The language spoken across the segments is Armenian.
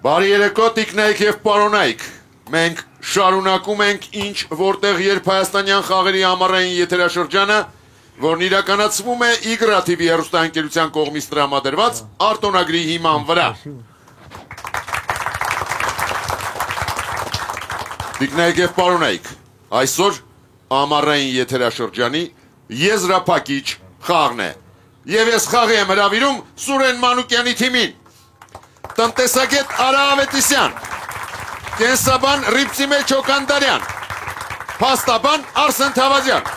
Բարի երեկո, տիկնայք եւ պարոնայք, մենք շարունակում ենք ինչ որտեղ երբ հայաստանյան խաղերի ամառային եթերաշրջանը, որն իրականացվում է Իգրա TV հեռուստաընկերության կողմից տրամադրված արտոնագրի հիման վրա։ Տիկնայք եւ պարոնայք, այսօր ամառային եթերաշրջանի եզրափակիչ խաղն է։ Եվ ես խաղի եմ հրավիրում Սուրեն Մանուկյանի թիմին։ Տնտեսագետ Արա Ավետիսյան, կենսաբան Ռիփցիմե Չոկանդարյան, փաստաբան Արսեն Թավադյան։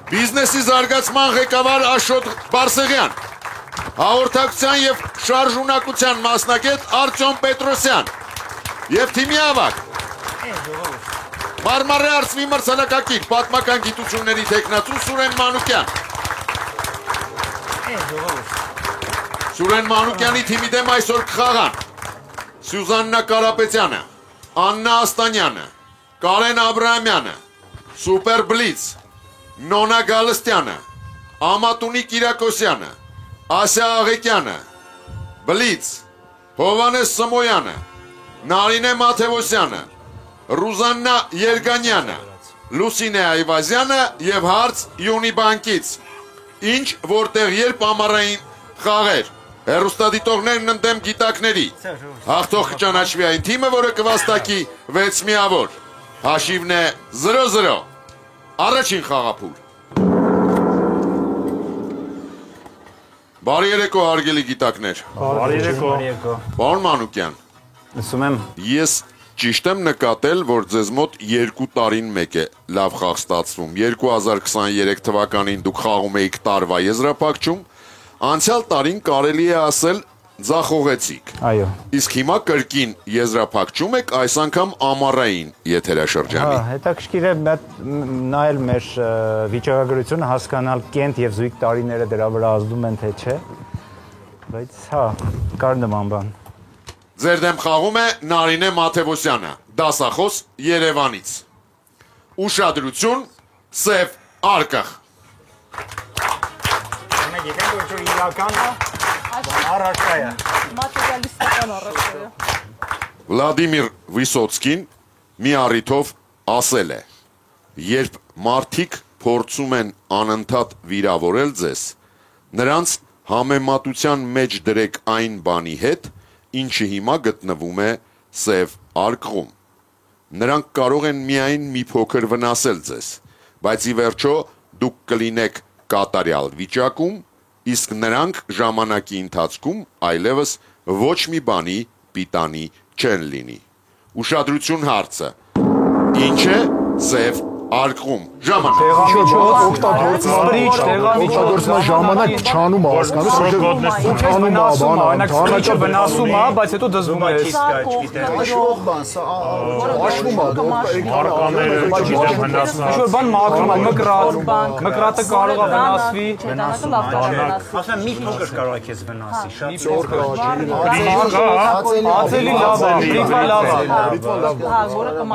Բիզնեսի զարգացման ղեկավար Աշոտ Բարսեղյան, հաղորդակցության եւ շարժունակության մասնագետ Արտյոմ Պետրոսյան եւ թիմի ավագ Մարմարե արծվի մրցանակակիր պատմական գիտությունների թեկնածու Սուրեն Մանուկյան։ Սուրեն Մանուկյանի թիմի դեմ այսօր կխաղան Սյուզաննա Կարապետյանը, Աննա Աստանյանը, Կարեն Աբրահամյանը, Սուպեր Բլից, Նոնա Գալստյանը, Ամատունի Կիրակոսյանը, Ասիա Աղեկյանը, Բլից, Հովանես Սմոյանը, Նարինե Մաթևոսյանը, Ռուզաննա Երգանյանը, Լուսինե Այվազյանը եւ հարց Յունիբանկից։ Ինչ որտեղ երբ ամառային խաղեր, հեռուստադիտողներն ընդդեմ գիտակների։ Հաղթող կճանաչվի այն թիմը, որը կվաստակի 6 միավոր։ Հաշիվն է 0-0։ Առաջին խաղափուլ։ Բարի երեկո, հարգելի գիտակներ։ Բարի երեկո։ Պարոն Մանուկյան։ Լսում եմ։ Ես ճիշտ եմ նկատել, որ ձեզ մոտ 2 տարին մեկ է լավ խաղ ստացվում։ 2023 թվականին դուք խաղում էիք տարվա եզրափակչում, անցյալ տարին կարելի է ասել ձախողեցիք։ Այո։ Իսկ հիմա կրկին եզրափակչում եք, այս անգամ ամառային եթերաշրջանի։ Հետաքրքիր է նայել մեր վիճակագրությունը, հասկանալ կենտ եւ զույգ տարիները դրա վրա ազդում են թե չէ։ Բայց կար նման բան։ Ձեր դեմ խաղում է Նարինե Մաթևոսյանը, դասախոս Երևանից։ Ուշադրություն, սև արկղ։ Գիտենք որ իրական է, առարկա է։ Մատերիալիստական առարկա է։ Վլադիմիր Վիսոցկին մի առիթով ասել է. երբ մարդիկ փորձում են անընդհատ վիրավորել ձեզ, նրանց համեմատության մեջ դրեք այն բանի հետ, ինչը հիմա գտնվում է սև արկղում։ Նրանք կարող են միայն մի փոքր վնասել ձեզ, բայց ի վերջո դուք կլինեք կատարյալ վիճակում, իսկ նրանք ժամանակի ընթացքում այլևս ոչ մի բանի պիտանի չեն լինի։ Ուշադրություն հարցը։ Ինչ է սև արկղում ժամանակ։ Օգտագործման ժամանակ չանում է հասկանում, չանում է բանը, բանակը վնասում է, բայց հետո դզվում է։ Աշխող բան, սա աշխում է, Ինչ-որ բան մաքրում է, մկրատը կարող է վնասվի, ասեմ մի փոքր կարող է քեզ վնասի, շատ ածելի լավ է, լիվա լավ է։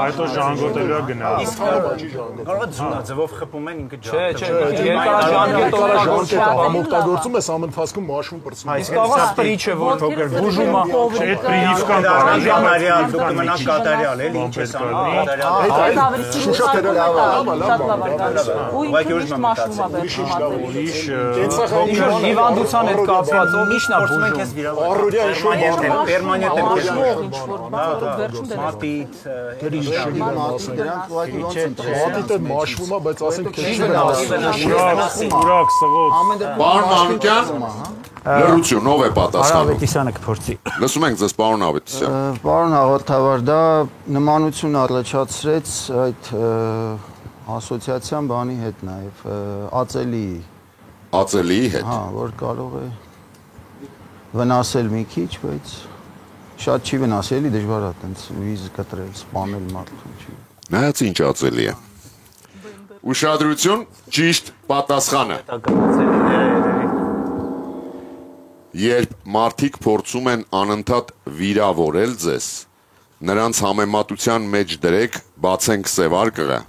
Հետո ժանգոտելա գնա։ կարող է ձունաձևով խփում են ինքը օգտագործում ես ամընթացքում մաշվում պրծնում։ Իսկ աղա սպրիչ է, որ փոքր բուժում է։ այդ պրիվկան կատարյալ, դուք կմնաք կատարյալ, էլի ինչ ես անում։ Շուշա Ուղղակի ուրիշ հիվանդության հետ կապված, ով ի՞նչն է բուժում։ քեզ վիրավորում։ Պերմանենտ եմ քեզ մատիտ, Մատիտը մաշվում է, բայց ասենք քեզ Ուրակ, սղոտ։ Պարոն Մանուկյան, լրություն, ով է պատասխանում։ Ավետիսյանը կփորձի։ Լսում ենք ձեզ, պարոն Ավետիսյան։ Պարոն հաղորդավար, դա նմանություն առաջացրեց այդ ասոցիացիան բանի հետ նաև, Ածելիի հետ։ Հա, որ կարող է վնասել մի քիչ, բայց շատ չի վնասել, էլի դժվար է այտենց վիզ կտրել, սպանել մարդուն չի։ Նայած ինչ ածելի է։ Ուշադրություն, ճիշտ պատասխանը։ Երբ մարդիկ փորձում են անընդհատ վիրավորել ձեզ, նրանց համեմատության մեջ դրեք, բացենք սև արկղը։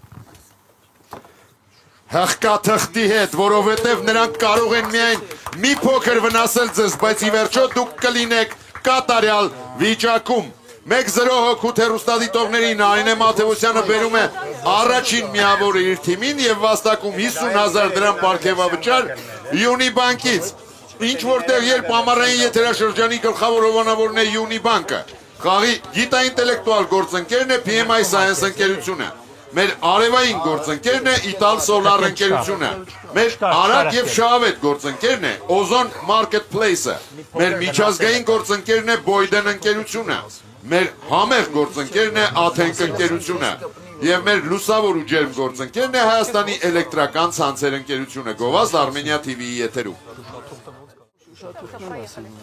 հղկաթղթի հետ, որովհետև նրանք կարող են միայն մի փոքր վնասել ձեզ, բայց ի վերջո դուք կլինեք կատարյալ վիճակում։ 1-0 հոգուտ հեռուստադիտողների Նարինե Մաթևոսյանը բերում է առաջին միավորը իր թիմին եւ վաստակում 50,000 դրամ պարգևավճար Յունիբանկից։ Ինչ որտեղ երբ ամառային եթերաշրջանի գլխավոր հովանավորն է Յունիբանկը, խաղի գիտաինտելեկտուալ գործընկերն է PMI Science ընկերությունը, մեր արևային գործընկերն է Ital Solar ընկերությունը, մեր արագ եւ շահավետ գործընկերն է Ozon Marketplace-ը, մեր միջազգային գործընկերն է Boyden ընկերությունը, մեր համեղ գործընկերն է Athens ընկերությունը եւ մեր լուսավոր ու ջերմ գործընկերն է Հայաստանի էլեկտրական ցանցեր ընկերությունը, Գովազդ Armenia TV-ի եթերում։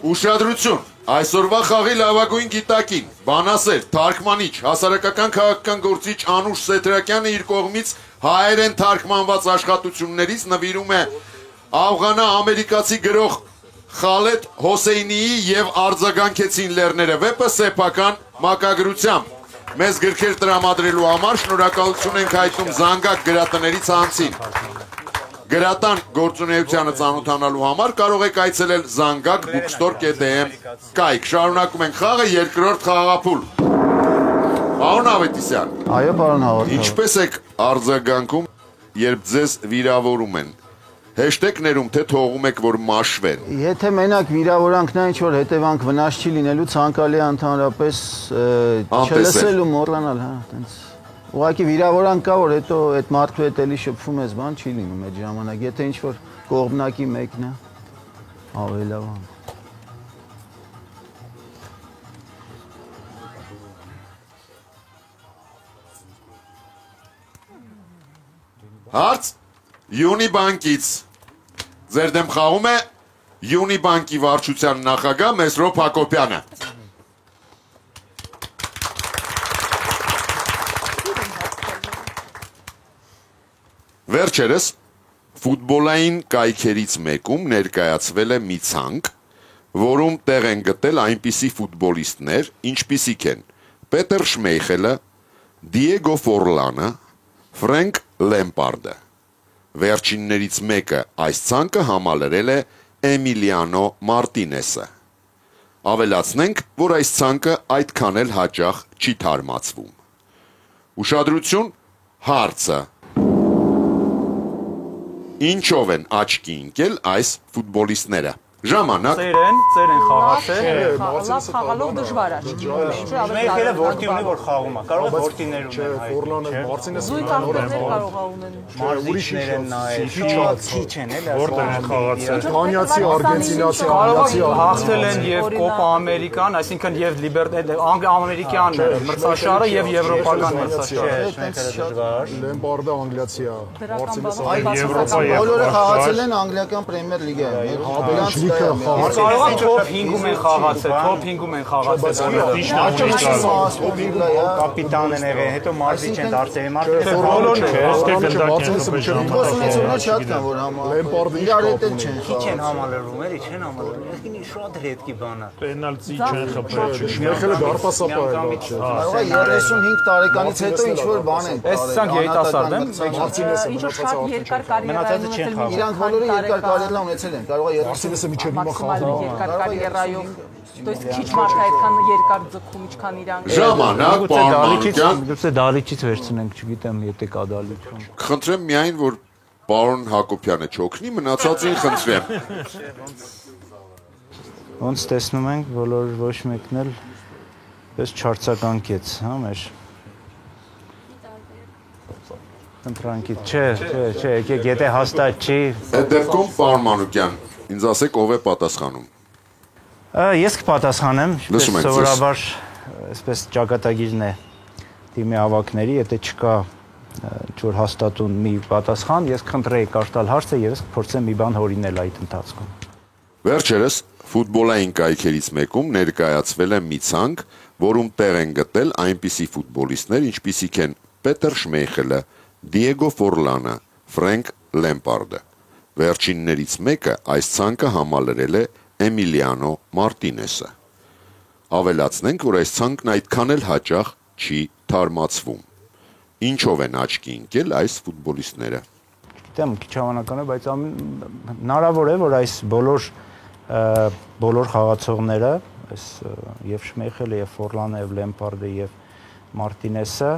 Ուշադրություն, այսօրվա խաղի լավագույն գիտակին, բանասեր, թարգմանիչ, հասարակական քաղաքական գործիչ Անուշ Սետրակյանը իր կողմից հայերեն թարգմանված աշխատություններից նվիրում է աֆղանա-ամերիկացի գրող Խալեդ Հոսեյնիի եւ արձագանքեցին լեռները վեպը սեփական մակագրությամբ։ Մեզ գրքեր տրամադրելու համար շնորհակալություն ենք հայտնում Զանգակ գրատների ցանցին։ Գրատան գործունեությանը ծանոթանալու համար կարող եք այցելել zangak.bookstore.am կայք։ Շարունակում ենք խաղը, երկրորդ խաղափուլ։ Պարոն Ավետիսյան։ Այո, պարոն Հաղորդավար։ Ինչպես եք արձագանքում, երբ ձեզ վիրավորում են։ Հեշտեգներում թե թողում եք, որ մաշվեն։ Եթե մենակ վիրավորանքն ինչ որ հետևանք վնաս չի լինելու, ցանկալի է ընդհանրապես չլսել ու մոռանալ, հա, այտենց։ Ուղղակի վիրավորանք կա, որ հետո այդ մարդու հետ էլի շփվում ես, բան չի լինում այդ ժամանակ։ Եթե ինչ որ կողմնակի մեկն է, ավելի լավ է։ Հարց Յունիբանկից։ Ձեր դեմ խաղում է Յունիբանկի վարչության նախագահ Մեսրոպ Հակոբյանը։ Վերջերս ֆուտբոլային կայքերից մեկում ներկայացվել է մի ցանկ, որում տեղ են գտել այնպիսի ֆուտբոլիստներ, ինչպիսիք են Պետեր Շմեյխելը, Դիեգո Ֆորլանը, Ֆրենկ Լեմպարդը։ Վերջիններից մեկը այս ցանկը համալրել է Էմիլիանո Մարտինեսը։ Ավելացնենք, որ այս ցանկը այդքան էլ հաճախ չի թարմացվում։ Ուշադրություն, հարցը։ Ինչով են աչքի ընկել այս ֆուտբոլիստները։ Ժամանակ։ Ծեր են խաղացել։ Լավ խաղալով դժվար է։ Շմեյխելը որդի ունի, որ խաղում է, կարող է որդիներ ունեն հայ։ Ֆորլանը, Մարցինեսը Զույգ ախտերներ կարող է ունեն։ Մարզիչներ են նայել, քիչ են էլ Որտեղ են խաղացել։ Իսպանիացի, արգենտինացի, Կարող անգլիացի, է հաղթել են եւ Կոպա Ամերիկան, այսինքն եւ ամերիկյան մրցաշարը եւ եվրոպական մրցաշարը։ Շմեյխելը դժվար։ Լեմպարդը անգլիացի է, Մարցինեսը Եվրոպա Բոլորը խաղացել են անգլիական պրեմիեր լիգայում։ Կարող է top 5-ում են խաղացել, top 5-ում են խաղացել։ Կապիտան են եղել, հետո մարզիչ են դարձել, մարդիկ Ուսումնասիրություններ շատ կան, որ Լեմպարդը իրար հետ էլ չեն քիչ են խաղացել։ համալրվում, էլի չեն համալրվում։ Եսկին շատ ռեդկի բան է։ Պենալտի չեն խփել։ Շմեյխելը դարպասապա է դա չէ։ Կարող է 35 տարեկանից հետո ինչ որ բան են։ Այս ցանկ երիտասարդ են։ Մարցինեսը Ինչ որ շատ երկար կարիերա ունեցել մի Իրանք բոլորը երկար կարիերա ունեցել են։ Կարող է Մարցինեսը միջև հիմա մաքսիմալ խաղում է։ երկար կարիերայով։ То есть քիչ մարդ է այդքան երկար ձգում, ինչքան իրանք։ Ժամանակ, պարոն Մանուկյան։ Գուցե դալիճից վերցնենք, չգիտեմ, եթե կա դալիճ։ Խնդրեմ միայն, որ պարոն Հակոբյանը չօգնի, մնացածին խնդրեմ։ Ոնց տեսնում ենք, բոլոր ոչ մեկն էլ պես չարցականքեց, հա, մեր ընտրանքից, չէ, եկեք, եթե հաստատ չի։ Այդ դեպքում, պարոն Մանուկյան, ինձ ասեք ով է պատասխանում։ Ես կպատասխանեմ, Լսում ենք ձեզ։ սովորաբար, այսպես ճակատագիրն է թիմի ավակների, եթե չկա ինչ-որ հաստատուն մի պատասխան, ես կխնդրեի կարդալ հարցը եւ ես կփորձեմ մի բան հորինել այդ ընթացքում։ Վերջերս ֆուտբոլային կայքերից մեկում ներկայացվել է մի ցանկ, որում տեղ են գտել այնպիսի ֆուտբոլիստներ, ինչպիսիք են Պետեր Շմեյխելը, Դիեգո Ֆորլանը, Ֆրենկ Լեմպարդը։ Վերջիններից մեկը այս ցանկը համալրել է Էմիլիանո Մարտինեսը։ Ավելացնենք, որ այս ցանկն այդքան էլ հաճախ չի թարմացվում։ Ինչով են աչքի ընկել այս ֆուտբոլիստները։ չգիտեմ, քիչ հավանական է, բայց հնարավոր է, որ այս բոլոր խաղացողները, այս եւ Շմեյխելը, եւ Ֆորլանը, եւ Լեմպարդը, եւ Մարտինեսը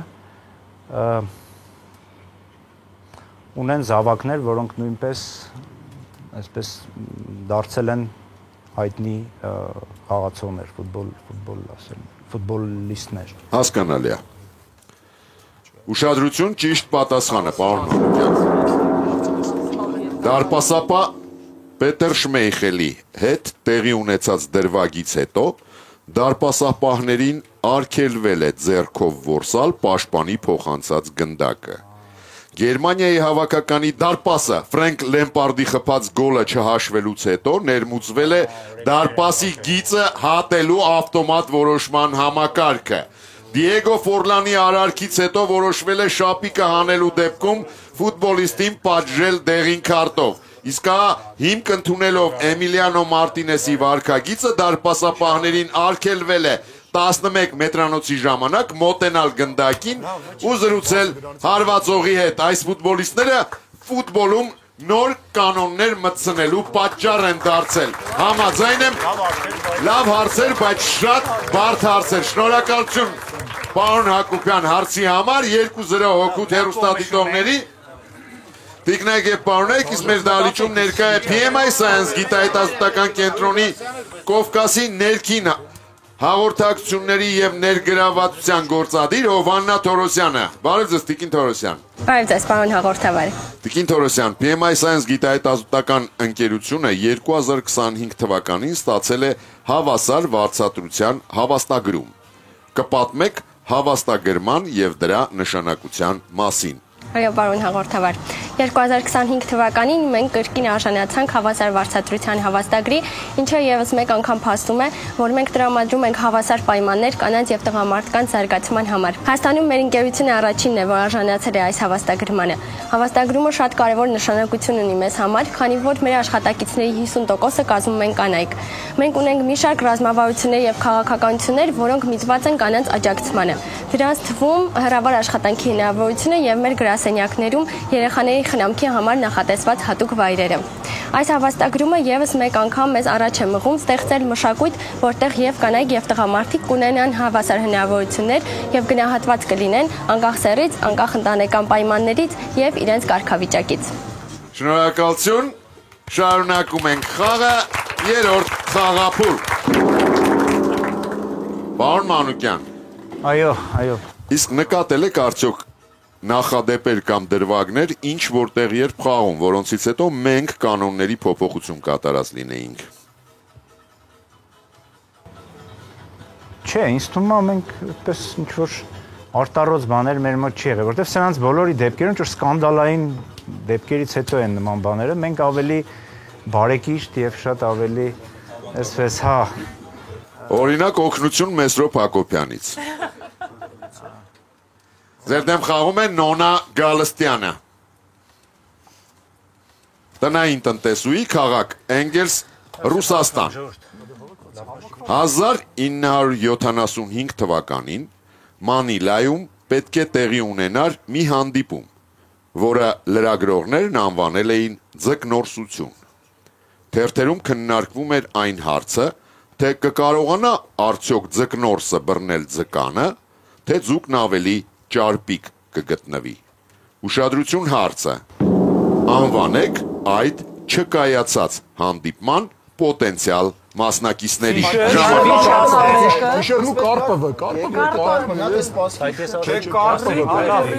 ունեն զավակներ, որոնք նույնպես այսպես դարձել են հայտնի խաղացողներ, ֆուտբոլիստներ։ Հասկանալի է։ Ուշադրություն, ճիշտ պատասխանը, պարոն Մանուկյան։ Դարպասապահ Պետր Շմեյխելի հետ տեղի ունեցած դրվագից հետո դարպասապահներին արգելվել է ձեռքով որսալ պաշտպանի փոխանցած գնդակը։ Գերմանիայի հավաքականի դարպասը Ֆրենկ Լեմպարդի խփած գոլը չհաշվելուց հետո ներմուծվել է դարպասի գիծը հատելու ավտոմատ որոշման համակարգը։ Դիեգո Ֆորլանի արարքից հետո որոշվել է շապիկը հանելու դեպքում ֆուտբոլիստին պատժել դեղին քարտով։ Իսկ հիմք ընդունելով Էմիլիանո Մարտինեսի վարքագիծը դարպասապահներին արգելվել է 11 մետրանոցի ժամանակ մոտենալ գնդակին ու զրուցել հարվածողի հետ։ Այս ֆուտբոլիստները ֆուտբոլում նոր կանոններ մտցնելու պատճառ են դարձել։ Համաձայն եմ, լավ հարցեր, բայց շատ բարդ հարցեր։ Շնորհակալություն պարոն Հակոբյան հարցի համար, 2-0 հոգուտ հեռուստադիտողների։ Տիկնայք եւ պարոնայք, իսկ մեր դահլիճում ներկա է PMI Science գիտահետազոտական կենտրոնի Կովկասի ներքին հաղորդակցությունների եւ ներգրավվածության գործադիր Հովաննա Թորոսյանը։ Բարև ձեզ, Տիկին Թորոսյան։ Բարև ձեզ, պարոն հաղորդավար։ Տիկին Թորոսյան, PMI Science գիտահետազոտական ընկերությունը 2025 թվականին ստացել է հավասար վարձատրության հավաստագրում։ Կպատմեք հավաստագրման եւ դրա նշանակության մասին։ Այո, պարոն հաղորդավար։ 2025 թվականին մենք կրկին արժանացանք հավասար վարձատրության հավաստագրի, ինչը եւս մեկ անգամ փաստում է, որ մենք տրամադրում ենք հավասար պայմաններ կանանց եւ տղամարդկանց զարգացման համար։ Հայաստանում մեր ընկերությունը առաջինն է, որ արժանացել է այս հավաստագրմանը։ Հավաստագրումը շատ կարևոր նշանակություն ունի մեզ համար, քանի որ մեր աշխատակիցների 50%-ը կազմում են կանայք։ Մենք ունենք մի շարք ռազմավարություններ եւ քաղաքականություններ, որոնք միծված են կանանց աջակցմանը։ Դրանց թվում հեռավար աշխատանքի հնարավորությունը եւ մեր գրասենյակներում երեխաների խնամքի համար նախատեսված հատուկ վայրերը։ Այս հավաստագրումը եւս մեկ անգամ մեզ առաջ է մղում ստեղծել մշակույթ, որտեղ եւ կանայք եւ տղամարդիկ կունենան հավասար հնարավորություններ եւ գնահատված կլինեն անկախ սեռից, անկախ ընտանեկան պայմաններից եւ իրենց կարգավիճակից։ Շնորհակալություն։ Շարունակում ենք խաղը, երրորդ խաղափուլ։ Պարոն Մանուկյան։ Այո։ Իսկ նկատել եք արդյոք նախադեպեր կամ դրվագներ, ինչ որտեղ երբ խաղում, որոնցից հետո մենք կանոնների փոփոխություն կատարած լինեինք։ Չէ, ինձ թվում է մենք այդպես ինչ-որ արտառոց բաներ մեր մոտ չի եղել, որովհետև սրանց բոլորի դեպքերում ինչ-որ սկանդալային դեպքերից հետո են նման բաները, մենք ավելի բարեկիրթ եւ շատ ավելի այսպես, Օրինակ օգնություն Մեսրոպ Հակոբյանից։ Ձեր դեմ խաղում է Նոնա Գալստյանը։ Տնային տնտեսուհի, քաղաք Էնգելս, Ռուսաստան։ 1975 թվականին Մանիլայում պետք է տեղի ունենար մի հանդիպում, որը լրագրողներն անվանել էին ձկնորսություն։ Թերթերում քննարկվում էր այն հարցը, թե կկարողանա արդյոք ձկնորսը բռնել ձկանը, թե ձուկն ավելի ճարպիկ կգտնվի։ Ուշադրություն հարցը։ Անվանեք այդ չկայացած հանդիպման պոտենցիալ մասնակիցների Ֆիշերն ու Կարպովը, նա դες սպասի։ Չէ, Կարպովը,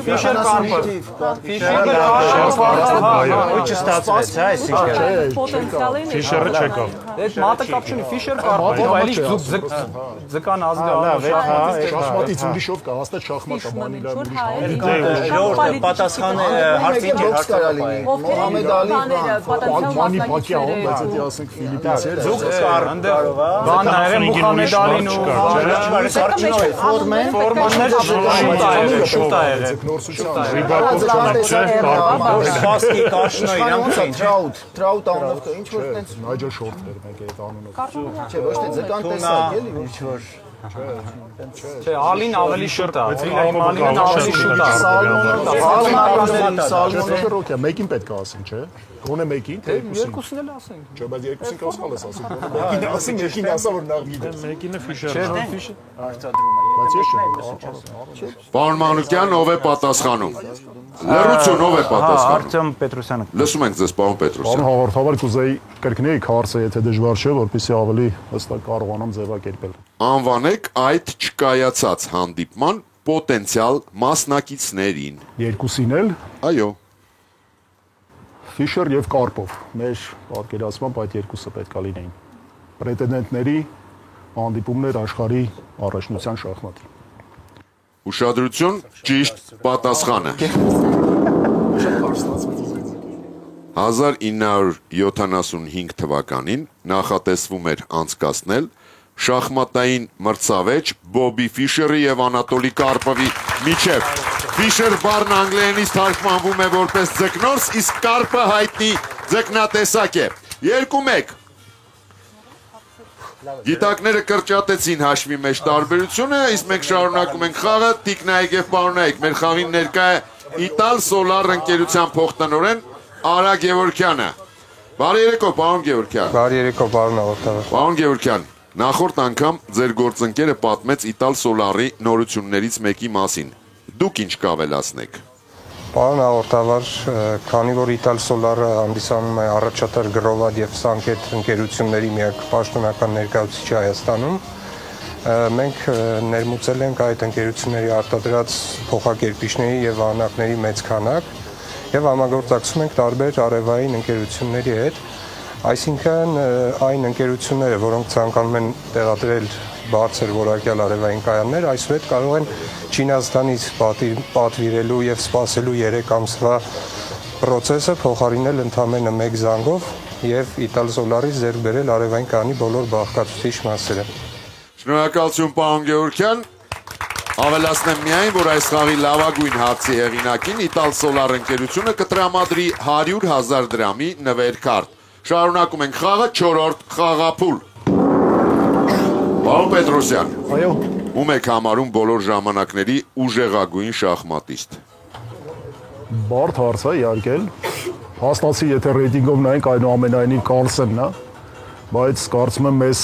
Ֆիշեր Կարպովը։ Ոչ ստացվեց, այսինքն Պոտենցիալին Ֆիշերը չեկավ։ այդ մատը կապ չունի, Ֆիշեր Կարպովը, այլի ձկան ազգը։ շախմատից ուրիշով կա, հաստատ շախմատը Մանիլայում ուրիշ Պատասխանը հարցին Բոքս կարա լինի։ Մոհամեդ Ալի Պակյան, բայց դա ասենք Ֆիլիպինցի Բանները Մուհամեդ Ալին ու շուտ է եղել։ Սպասքի Կարշնոյ Տրաուտ անունով կա, ինչ որ տենց Նայջել շորտներ մեկ այդ անունով։ չէ, ոչ թե ձկան տեսակ էլի, ինչ որ Չէ, Ալին ավելի շուտ է։ Ալին ավելի շուտ է։ Սալմոնը ռոք է, մեկին պետք է ասենք, չէ։ Գոնե մեկին, թե երկուսին էլ ասենք։ Չէ, բայց երկուսին կասալ ես ասում։ Մեկին ասում, մեկին ասա որ նախ գիտես։ Մեկինը Ֆիշերն է։ Բայց ես չեմ։ Պարոն Մանուկյան, ով է պատասխանում։ Լրություն ով է պատասխանում։ Արտեմ Պետրոսյանը։ Լսում ենք ձեզ, պարոն Պետրոսյան։ Պարոն հաղորդավար կուզեի կրկնեի հարցը, եթե դժվար չէ, որպեսզի ավելի հստակ կարողանամ ձևակերպել։ Անվանեք այդ չկայացած հանդիպման պոտենցիալ մասնակիցներին։ Երկուսին էլ Այո։ Ֆիշեր եւ Կարպով։ Մեր պատկերացմամբ այդ երկուսը պետքա լինեին։ Պրետենդենտների հանդիպումներ աշխարհի առաջնության շախմատի։ Ուշադրություն, ճիշտ պատասխանը։ 1975 թվականին նախատեսվում էր անցկացնել շախմատային մրցավեճ Բոբի Ֆիշերի եւ Անատոլի Կարպովի միջև։ Ֆիշեր բառն անգլերենից թարգմանվում է որպես ձկնորս, իսկ Կարպը հայտնի ձկնատեսակ է։ 2-1։ Գիտակները կրճատեցին հաշվի մեջ տարբերությունը, իսկ մենք շարունակում ենք խաղը։ Տիկնայեք եւ պարոնայեք, մեր խաղին ներկա է Իտալ Սոլար ընկերության փոխտնօրեն Արա Գևորգյանը։ Բարի երեկո, պարոն Գևորգյան։ Բարի երեկո, պարոն հաղորդավար։ Պարոն Գևորգյան, նախորդ անգամ ձեր գործընկերը պատմեց Իտալ Սոլարի նորություններից մեկի մասին։ Դուք ինչ կավելացնեք։ Պարոն հաղորդավար, քանի որ Իտալ Սոլարը հանդիսանում է առաջատար գրոված եւ Սանկետ ընկերությունների միակ պաշտոնական ներկայացուցիչը Հայաստանում, մենք ներմուծել ենք այդ ընկերությունների արտադրած փոխակերպիչների եւ վահանակների մեծ քանակ եւ համագործակցում ենք տարբեր արևային ընկերությունների հետ, այսինքն այն ընկերությունները, որոնք ցանկանում են տեղադրել բարձր որակյալ արևային կայաններ, այսուհետ կարող են Չինաստանից պատվիրելու եւ սպասելու 3 ամսվա process-ը փոխարինել ընդամենը 1 զանգով եւ Իտալ Սոլարից ձեռք բերել արևային կայանի բոլոր բաղկացուցիչ մասերը։ Շնորհակալություն, պարոն Գևորգյան։ Ավելացնեմ միայն, որ այս խաղի լավագույն հարցի հեղինակին Իտալ Սոլար ընկերությունը կտրամադրի 100,000 դրամի նվերքարտ։ Շարունակում ենք խաղը 4-րդ խաղափուլ։ Պարոն Պետրոսյան, Այո, ում եք համարում բոլոր ժամանակների ուժեղագույն շախմատիստ։ բարդ հարց է իհարկե։ Հաստացի, եթե ռեյտինգով նայենք, այնուամենայնիվ Կարլսենն է, բայց կարծում եմ մեզ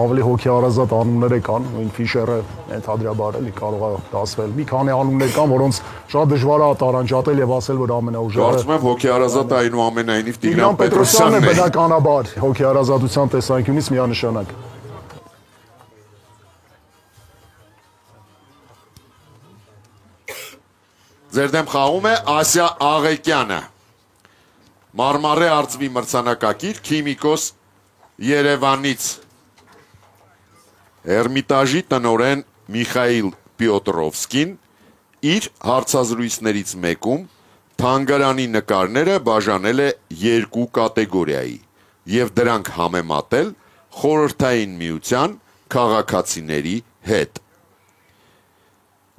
ավելի հոգեհարազատ անուններ կան, նույն Ֆիշերը ընդհանրաբար էլի կարող է դասվել։ Մի քանի անուններ կան, որոնց շատ դժվար է տարանջատել եւ ասել, որ ամենաուժեղը։ Կարծում եմ հոգեհարազատ այնուամենայնիվ Տիգրան Տիգրան Պետրոսյանն է Պետրոսյանն է։ բնականաբար հոգեհարազատության տեսանկյունից միանշանակ։ Ձեր դեմ խաղում է Ասիա Աղեկյանը։ Մարմարե արծվի մրցանակակիր քիմիկոս Երևանից։ Էրմիտաժի տնօրեն Միխայիլ Պյոտրովսկին իր հարցազրույցներից մեկում թանգարանի նկարները բաժանել է 2 կատեգորիայի եւ դրանք համեմատել խորհրդային միության քաղաքացիների հետ։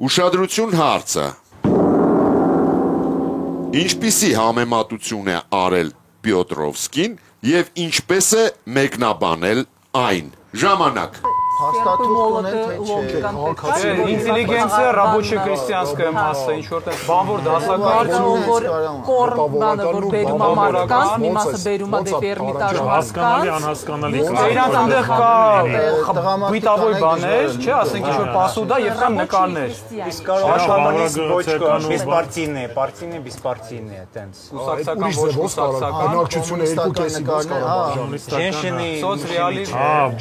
Ուշադրություն հարցը։ Ինչպիսի համեմատություն է արել Պյոտրովսկին եւ ինչպես է մեկնաբանել այն։ Ժամանակ։ Հաստատում ունեն թե չէ։ Ինտելիգենցիա ռաբոչե քրիստիանская մասսա, ինչ որտեղ բանվոր դասակարգ որ կորբանը որ բերում է մարդկանց, մի մասը բերում է դեպի Էրմիտաժ Հասկանալի, Իրանց անհասկանալի։ այնտեղ կա բիտավոյ բաներ, չէ, ասենք ինչ որ պասուդա եւ կան նկարներ։ Իսկ կարող է շամանից ոչ կա, բիսպարտինե, բիսպարտինե, այտենց։ Կուսակցական ոչ կուսակցական։ Բնակչությունը 2.5 նկարներ, Ջենշինի սոցիալի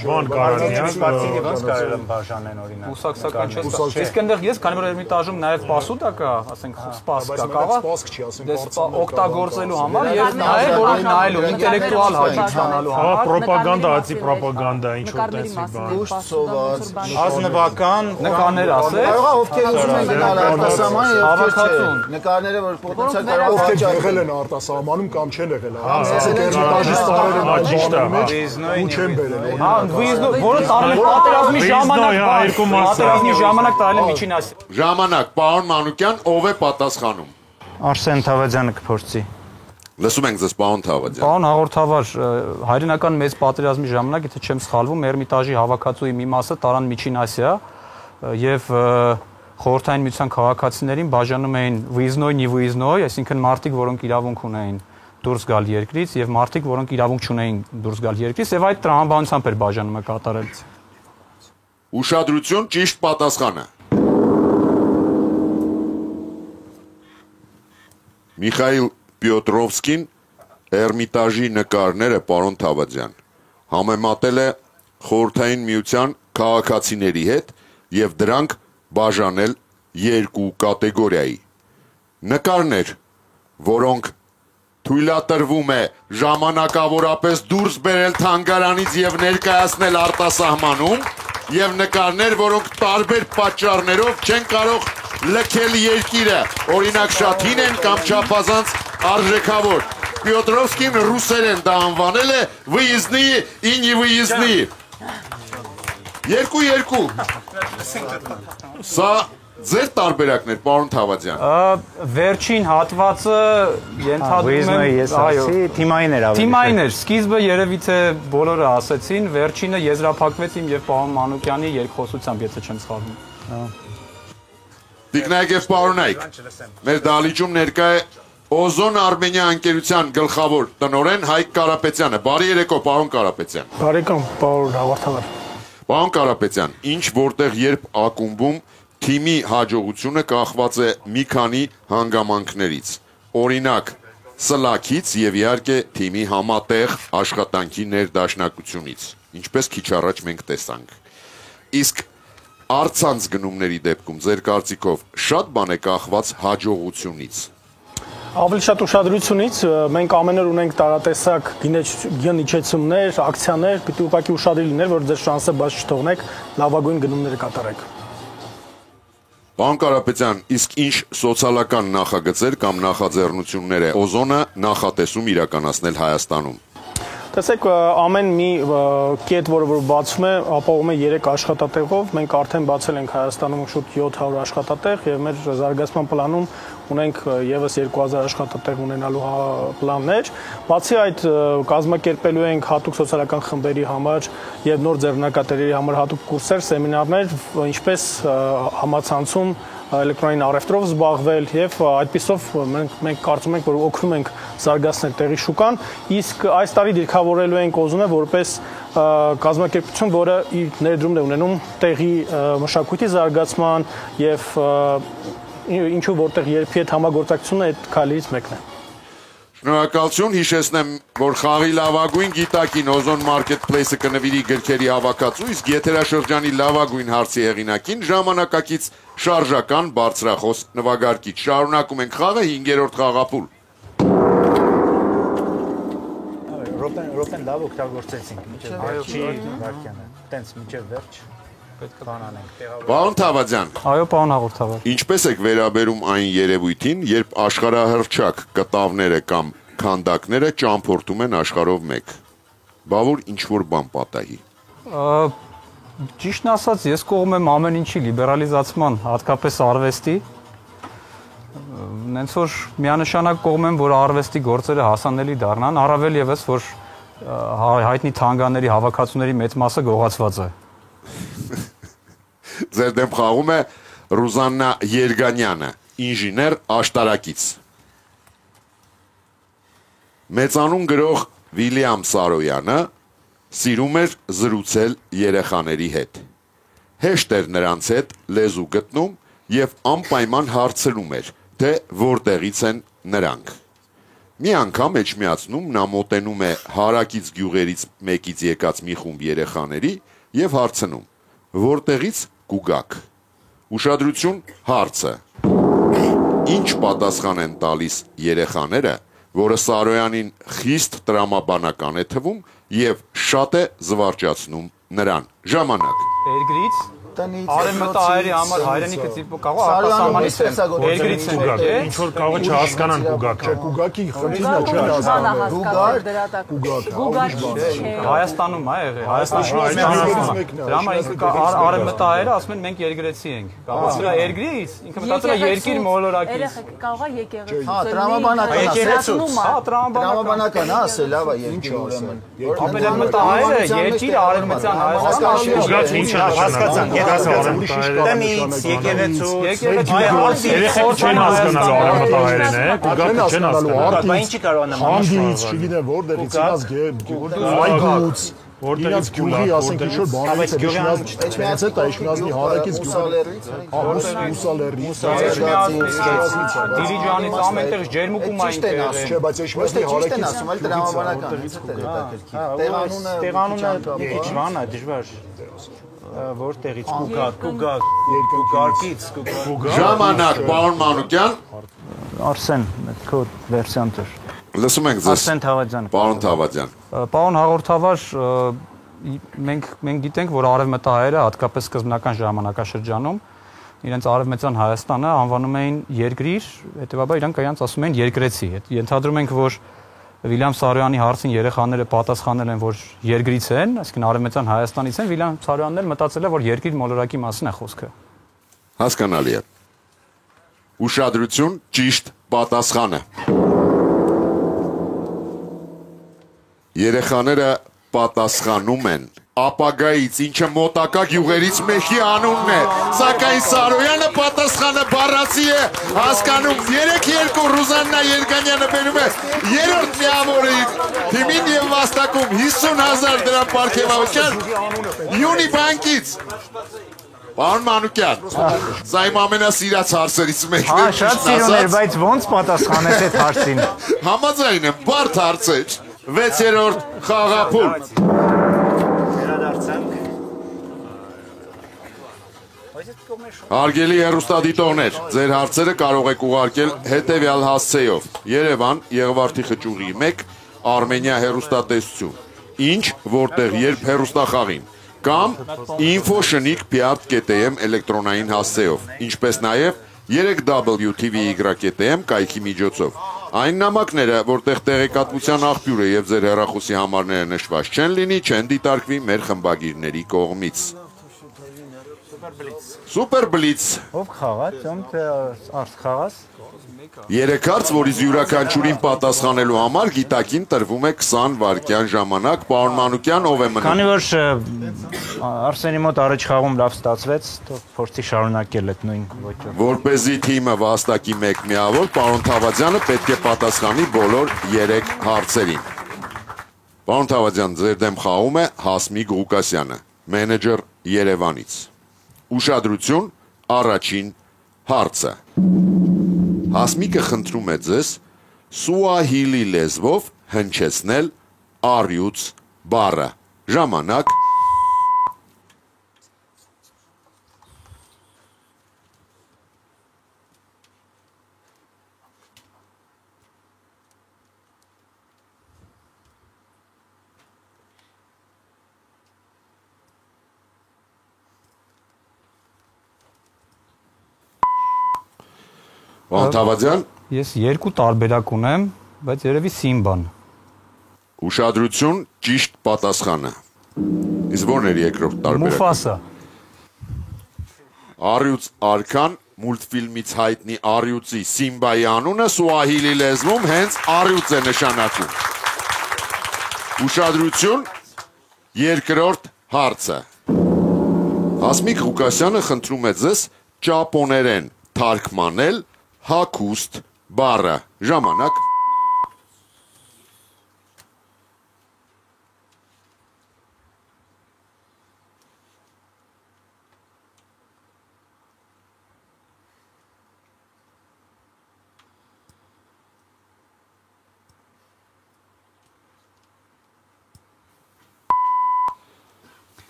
Բան կարելի է։ ոնց կարել եմ բաժանել օրինակ։ Կուսակցական չէ։ Իսկ այնտեղ ես, քանի որ Էրմիտաժում նաեւ պասուդա կա, ասենք սպաս կա, կաղա։ սպասք չի, ասենք Դες օգտագործելու համար եւ նաեւ որ նայելու ինտելեկտուալ հաճույք ստանալու համար։ Պրոպագանդա, ացի պրոպագանդա, ինչ որ տես բան։ Ուշտ սոված, Ազնվական Նկարներ ասել։ կարող է ովքեր ուզում են գնալ արտասահման եւ ովքեր չէ։ Նկարները որ պոտենցիալ կարող ովքեր է եղել են արտասահմանում կամ չեն եղել։ Ասենք Էրմիտաժից տարել են այդ բաների մեջ ու չեն բերել։ Հա, վիզնո, որը տարել է պատերազմի ժամանակ, պատերազմի ժամանակ տարել է Միջին Ասիա։ Ժամանակ, պարոն Մանուկյան, ով է պատասխանում։ Արսեն Թավադյանը կփորձի։ Լսում ենք ձեզ, պարոն Թավադյան։ Պարոն հաղորդավար, հայրենական մեծ պատերազմի ժամանակ, եթե չեմ սխալվում, Էրմիտաժի հավաքածուի մի մասը տարան Միջին Ասիա, եւ խորհրդային միության քաղաքացիներին բաժանում էին выездной, не выездной, այսինքն մարդիկ, որոնք իրավունք ունեին դուրս գալ երկրից եւ մարդիկ, որոնք իրավունք չունեին դուրս գալ երկրից եւ այդ տրամաբանությամբ էր բաժանումը կատարել։ Ուշադրություն, ճիշտ պատասխանը։ Միխայիլ Պյոտրովսկին Էրմիտաժի նկարները, պարոն Թավադյան, համեմատել է խորհրդային միության քաղաքացիների հետ եւ դրանք բաժանել երկու կատեգորիայի։ Նկարներ, որոնք թույլատրվում է ժամանակավորապես դուրս բերել թանգարանից եւ ներկայացնել արտասահմանում, եւ նկարներ, որոնք տարբեր պատճառներով չեն կարող լքել երկիրը, օրինակ շատ հին են կամ չափազանց արժեքավոր։ Պյոտրովսկին ռուսերեն դա անվանել է выездные и не выездные։ Երկու։ Սա ձեր տարբերակներ, պարոն Թավադյան։ Վերջին հատվածը ենթադրում եմ, այո, թիմային էր ավելի։ Թիմային էր, սկիզբը երևի թե բոլորը ասեցին, վերջինը եզրափակվեց իմ եւ պարոն Մանուկյանի երկխոսությամբ, եթե չեմ սխալվում։ Տիկնայք եւ պարոնայք, մեր դահլիճում ներկա է Օզոն Արմենիա ընկերության գլխավոր տնօրեն Հայկ Կարապետյանը։ Բարի երեկո, պարոն Կարապետյան։ Բարեկամ, պարոն հաղորդավար։ Պարոն Կարապետյան, ինչ որտեղ երբ ակումբում թիմի հաջողությունը կախված է մի քանի հանգամանքներից։ Օրինակ, սլաքից եւ իհարկե թիմի համատեղ աշխատանքի ներդաշնակությունից, ինչպես քիչ առաջ մենք տեսանք։ Իսկ առցանց գնումների դեպքում ձեր կարծիքով շատ բան է կախված հաջողությունից։ Ավելի շատ ուշադրությունից, մենք ամեն օր ունենք տարատեսակ գին իջեցումներ, ակցիաներ, պիտի ուղղակի ուշադրի լինել, որ ձեր շանսը բաց չթողնեք, լավագույն գնումները կատարեք։ Պարոն Կարապետյան, իսկ ինչ սոցիալական նախագծեր կամ նախաձեռնություններ է Օզոնը նախատեսում իրականացնել Հայաստանում։ Տեսեք, ամեն մի կետ, որը բացվում է, ապահովում է 3 աշխատատեղով, մենք արդեն բացել ենք Հայաստանում շուտ 700 աշխատատեղ եւ մեր զարգացման պլանում ունենք եւս 2000 աշխատատեղ ունենալու պլաններ։ Բացի այդ, կազմակերպելու ենք հատուկ սոցիալական խմբերի համար եւ նոր ձեռնարկատերերի համար հատուկ կուրսեր, սեմինարներ, ինչպես համացանցում էլեկտրոնային առևտրով զբաղվել եւ այդպիսով մենք կարծում ենք, որ օգնում ենք զարգացնել տեղի շուկան, իսկ այս տարի դիրքավորելու ենք Օզոնը որպես կազմակերպություն, որը իր ներդրումն է ունենում տեղի մշակույթի զարգացման եւ ինչու որտեղ երբի այդ համագործակցությունը այդ քայլից մեկն է։ Շնորհակալություն, հիշեցնեմ, որ խաղի լավագույն գիտակին Օզոն Marketplace-ը կնվիրի գրքերի հավաքածու, իսկ եթերաշրջանի լավագույն հարցի հեղինակին ժամանակակից շարժական բարձրախոս նվագարկիչ։ Շարունակում ենք խաղը 5-րդ խաղափուլ։ Ռոպեն լավ օգտագործեցինք, մինչև վերջի վարքյանը, տենց մինչև վերջ պետք է բան անենք։ Պարոն Թավադյան։ Այո, պարոն հաղորդավար։ Ինչպես եք վերաբերում այն երևույթին, երբ աշխարհահռչակ կտավները կամ քանդակները ճամփորդում են աշխարհով մեկ։ Բա որ ինչ որ բան պատահի։ Ճիշտն ասած, ես կողմ եմ ամեն ինչի լիբերալիզացման, հատկապես արվեստի։ Նենց որ միանշանակ կողմ եմ, որ արվեստի գործերը հասանելի դառնան, առավել եւս որ հայտնի թանգաների հավաքածուների մեծ մասը գողացված է։ Ձեր դեմ խաղում է Ռուզաննա Երգանյանը, ինժեներ աշտարակից։ Մեծանուն գրող Վիլյամ Սարոյանը սիրում էր զրուցել երեխաների հետ։ Հեշտ էր նրանց հետ լեզու գտնում եւ անպայման հարցնում էր, թե որտեղից են նրանք։ Մի անգամ էջմիածնում նա մոտենում է հարակից գյուղերից մեկից եկած մի խումբ երեխաների եւ հարցնում. որտեղից կուգաք։ Ուշադրություն, հարցը. ինչ պատասխան են տալիս երեխաները, որը Սարոյանին խիստ տրամաբանական է թվում եւ շատ է զվարճացնում նրան։ Ժամանակ։ Երգրից Արևմտահայերի համար հայրենիքը կարող է արտասահմանից երկրից են եկել, ինչ որ կարող է չհասկանան կուգակը։ Կուգակի խնդիրն է չեն հասկանում։ Գուգակ Հայաստանում է եղել, Հայաստանում։ Դրա համար արևմտահայերը ասում են մենք երկրեցի ենք։ Կարող է երկրից, ինքը մտածել է երկիր մոլորակից։ Երեխեք կարող է եկեղեցու։ Հա, տրամաբանական տրամաբանական ասել, լավ է երկիր ուրեմն։ Արևմտահայերը երկիր արևմտյան Հայաստանում։ Կուգակ ինչ է նշանակում։ տնից, եկեղեցուց, երեխեք չեն հասկանալու արևմտահայերեն է, կուգակը չեն հասկանալու։ Բա ինչի կարող նման Հանդից, չգիտեմ որտեղից, այգուց, իրաց գյուղի, ասենք ինչ-որ բաներից է Էջմիածի հարակից գյուղերից, Մուսալերից, Դիլիջանից ամենտեղ ջերմուկում այն տեղը։ չէ, բայց Էջմիածի հարակից ասում էլ տրամաբանական է, Տեղանունը քիչ բան է, դժվար։ Որտեղից Կուկարկից, Ժամանակ, պարոն Մանուկյան։ Արսեն, քո վերսիան տուր։ Լսում ենք ձեզ։ Արսեն Թավադյան։ Պարոն Թավադյան։ Պարոն հաղորդավար, մենք գիտենք, որ արևմտահայերը հատկապես սկզբնական ժամանակաշրջանում իրենց արևմտյան Հայաստանը անվանում էին երկրիր, հետեւաբար իրանք իրենց ասում էին երկրեցի։ Ենթադրում ենք, որ Վիլյամ Սարոյանի հարցին երեխաները պատասխանել են, որ երկրից են, այսինքն արևմտյան Հայաստանից են, Վիլյամ Սարոյանն էլ մտածել է, որ երկիր մոլորակի մասին է խոսքը։ Հասկանալի է։ Ուշադրություն, ճիշտ պատասխանը։ Երեխաները պատասխանում են ապագայից, ինչը մոտակա գյուղերից մեկի անունն է, սակայն Սարոյանը պատասխանը բառացի է հասկանում 3-2 Ռուզաննա Երկանյանը բերում է երրորդ միավորի թիմին և վաստակում 50,000 դրամ պարգևավճար Յունի բանկից։ Պարոն Մանուկյան, սա իմ ամենասիրած հարցերից մեկն է։ Շատ սիրուն էր, բայց ոնց պատասխանեց այդ հարցին։ Համաձայն եմ, բարդ հարց է։ 6-րդ խաղափուլ։ Հարգելի հեռուստադիտողներ, ձեր հարցերը կարող եք ուղարկել հետևյալ հասցեով. Երևան, Եղվարդի խճուղի 1, Արմենիա հեռուստատեսություն։ Ինչ, որտեղ, երբ հեռուստախաղին կամ info@prt.am էլեկտրոնային հասցեով, ինչպես նաև 3w.tv.am կայքի միջոցով։ Այն նամակները, որտեղ տեղեկատվության աղբյուրը եւ ձեր հեռախոսի համարները նշված չեն լինի, չեն դիտարկվի մեր խմբագիրների կողմից։ Սուպեր բլից։ Ով խաղաց, ում թե արդ խաղաց։ 3 հարց, որից յուրաքանչյուրին պատասխանելու համար գիտակին տրվում է 20 վայրկյան ժամանակ։ Պարոն Մանուկյան, ով է մնում։ Քանի որ Արսենի մոտ առաջ խաղում լավ ստացվեց, թող փորձի շարունակել այդ նույն ոճով։ Որպեսզի թիմը վաստակի 1 միավոր, պարոն Թավադյանը պետք է պատասխանի բոլոր 3 հարցերին։ Պարոն Թավադյան, ձեր դեմ խաղում է Հասմիկ Ղուկասյանը, մենեջեր Երևանից։ Ուշադրություն, առաջին հարցը։ Հասմիկը խնդրում է ձեզ սուահիլի լեզվով հնչեցնել առյուծ բառը։ Ժամանակ։ Պարոն Թավադյան։ Ես 2 տարբերակ ունեմ, բայց երևի Սիմբան։ Ուշադրություն, ճիշտ պատասխանը։ Իսկ ո՞րն էր երկրորդ տարբերակը։ Մուֆասա։ Առյուծ արքան մուլտֆիլմից հայտնի առյուծի Սիմբայի անունը սուահիլի լեզվում հենց առյուծ է նշանակում։ Ուշադրություն, երկրորդ հարցը։ Հասմիկ Ղուկասյանը խնդրում է ձեզ ճապոներեն թարգմանել հագուստ բառը։ Ժամանակ։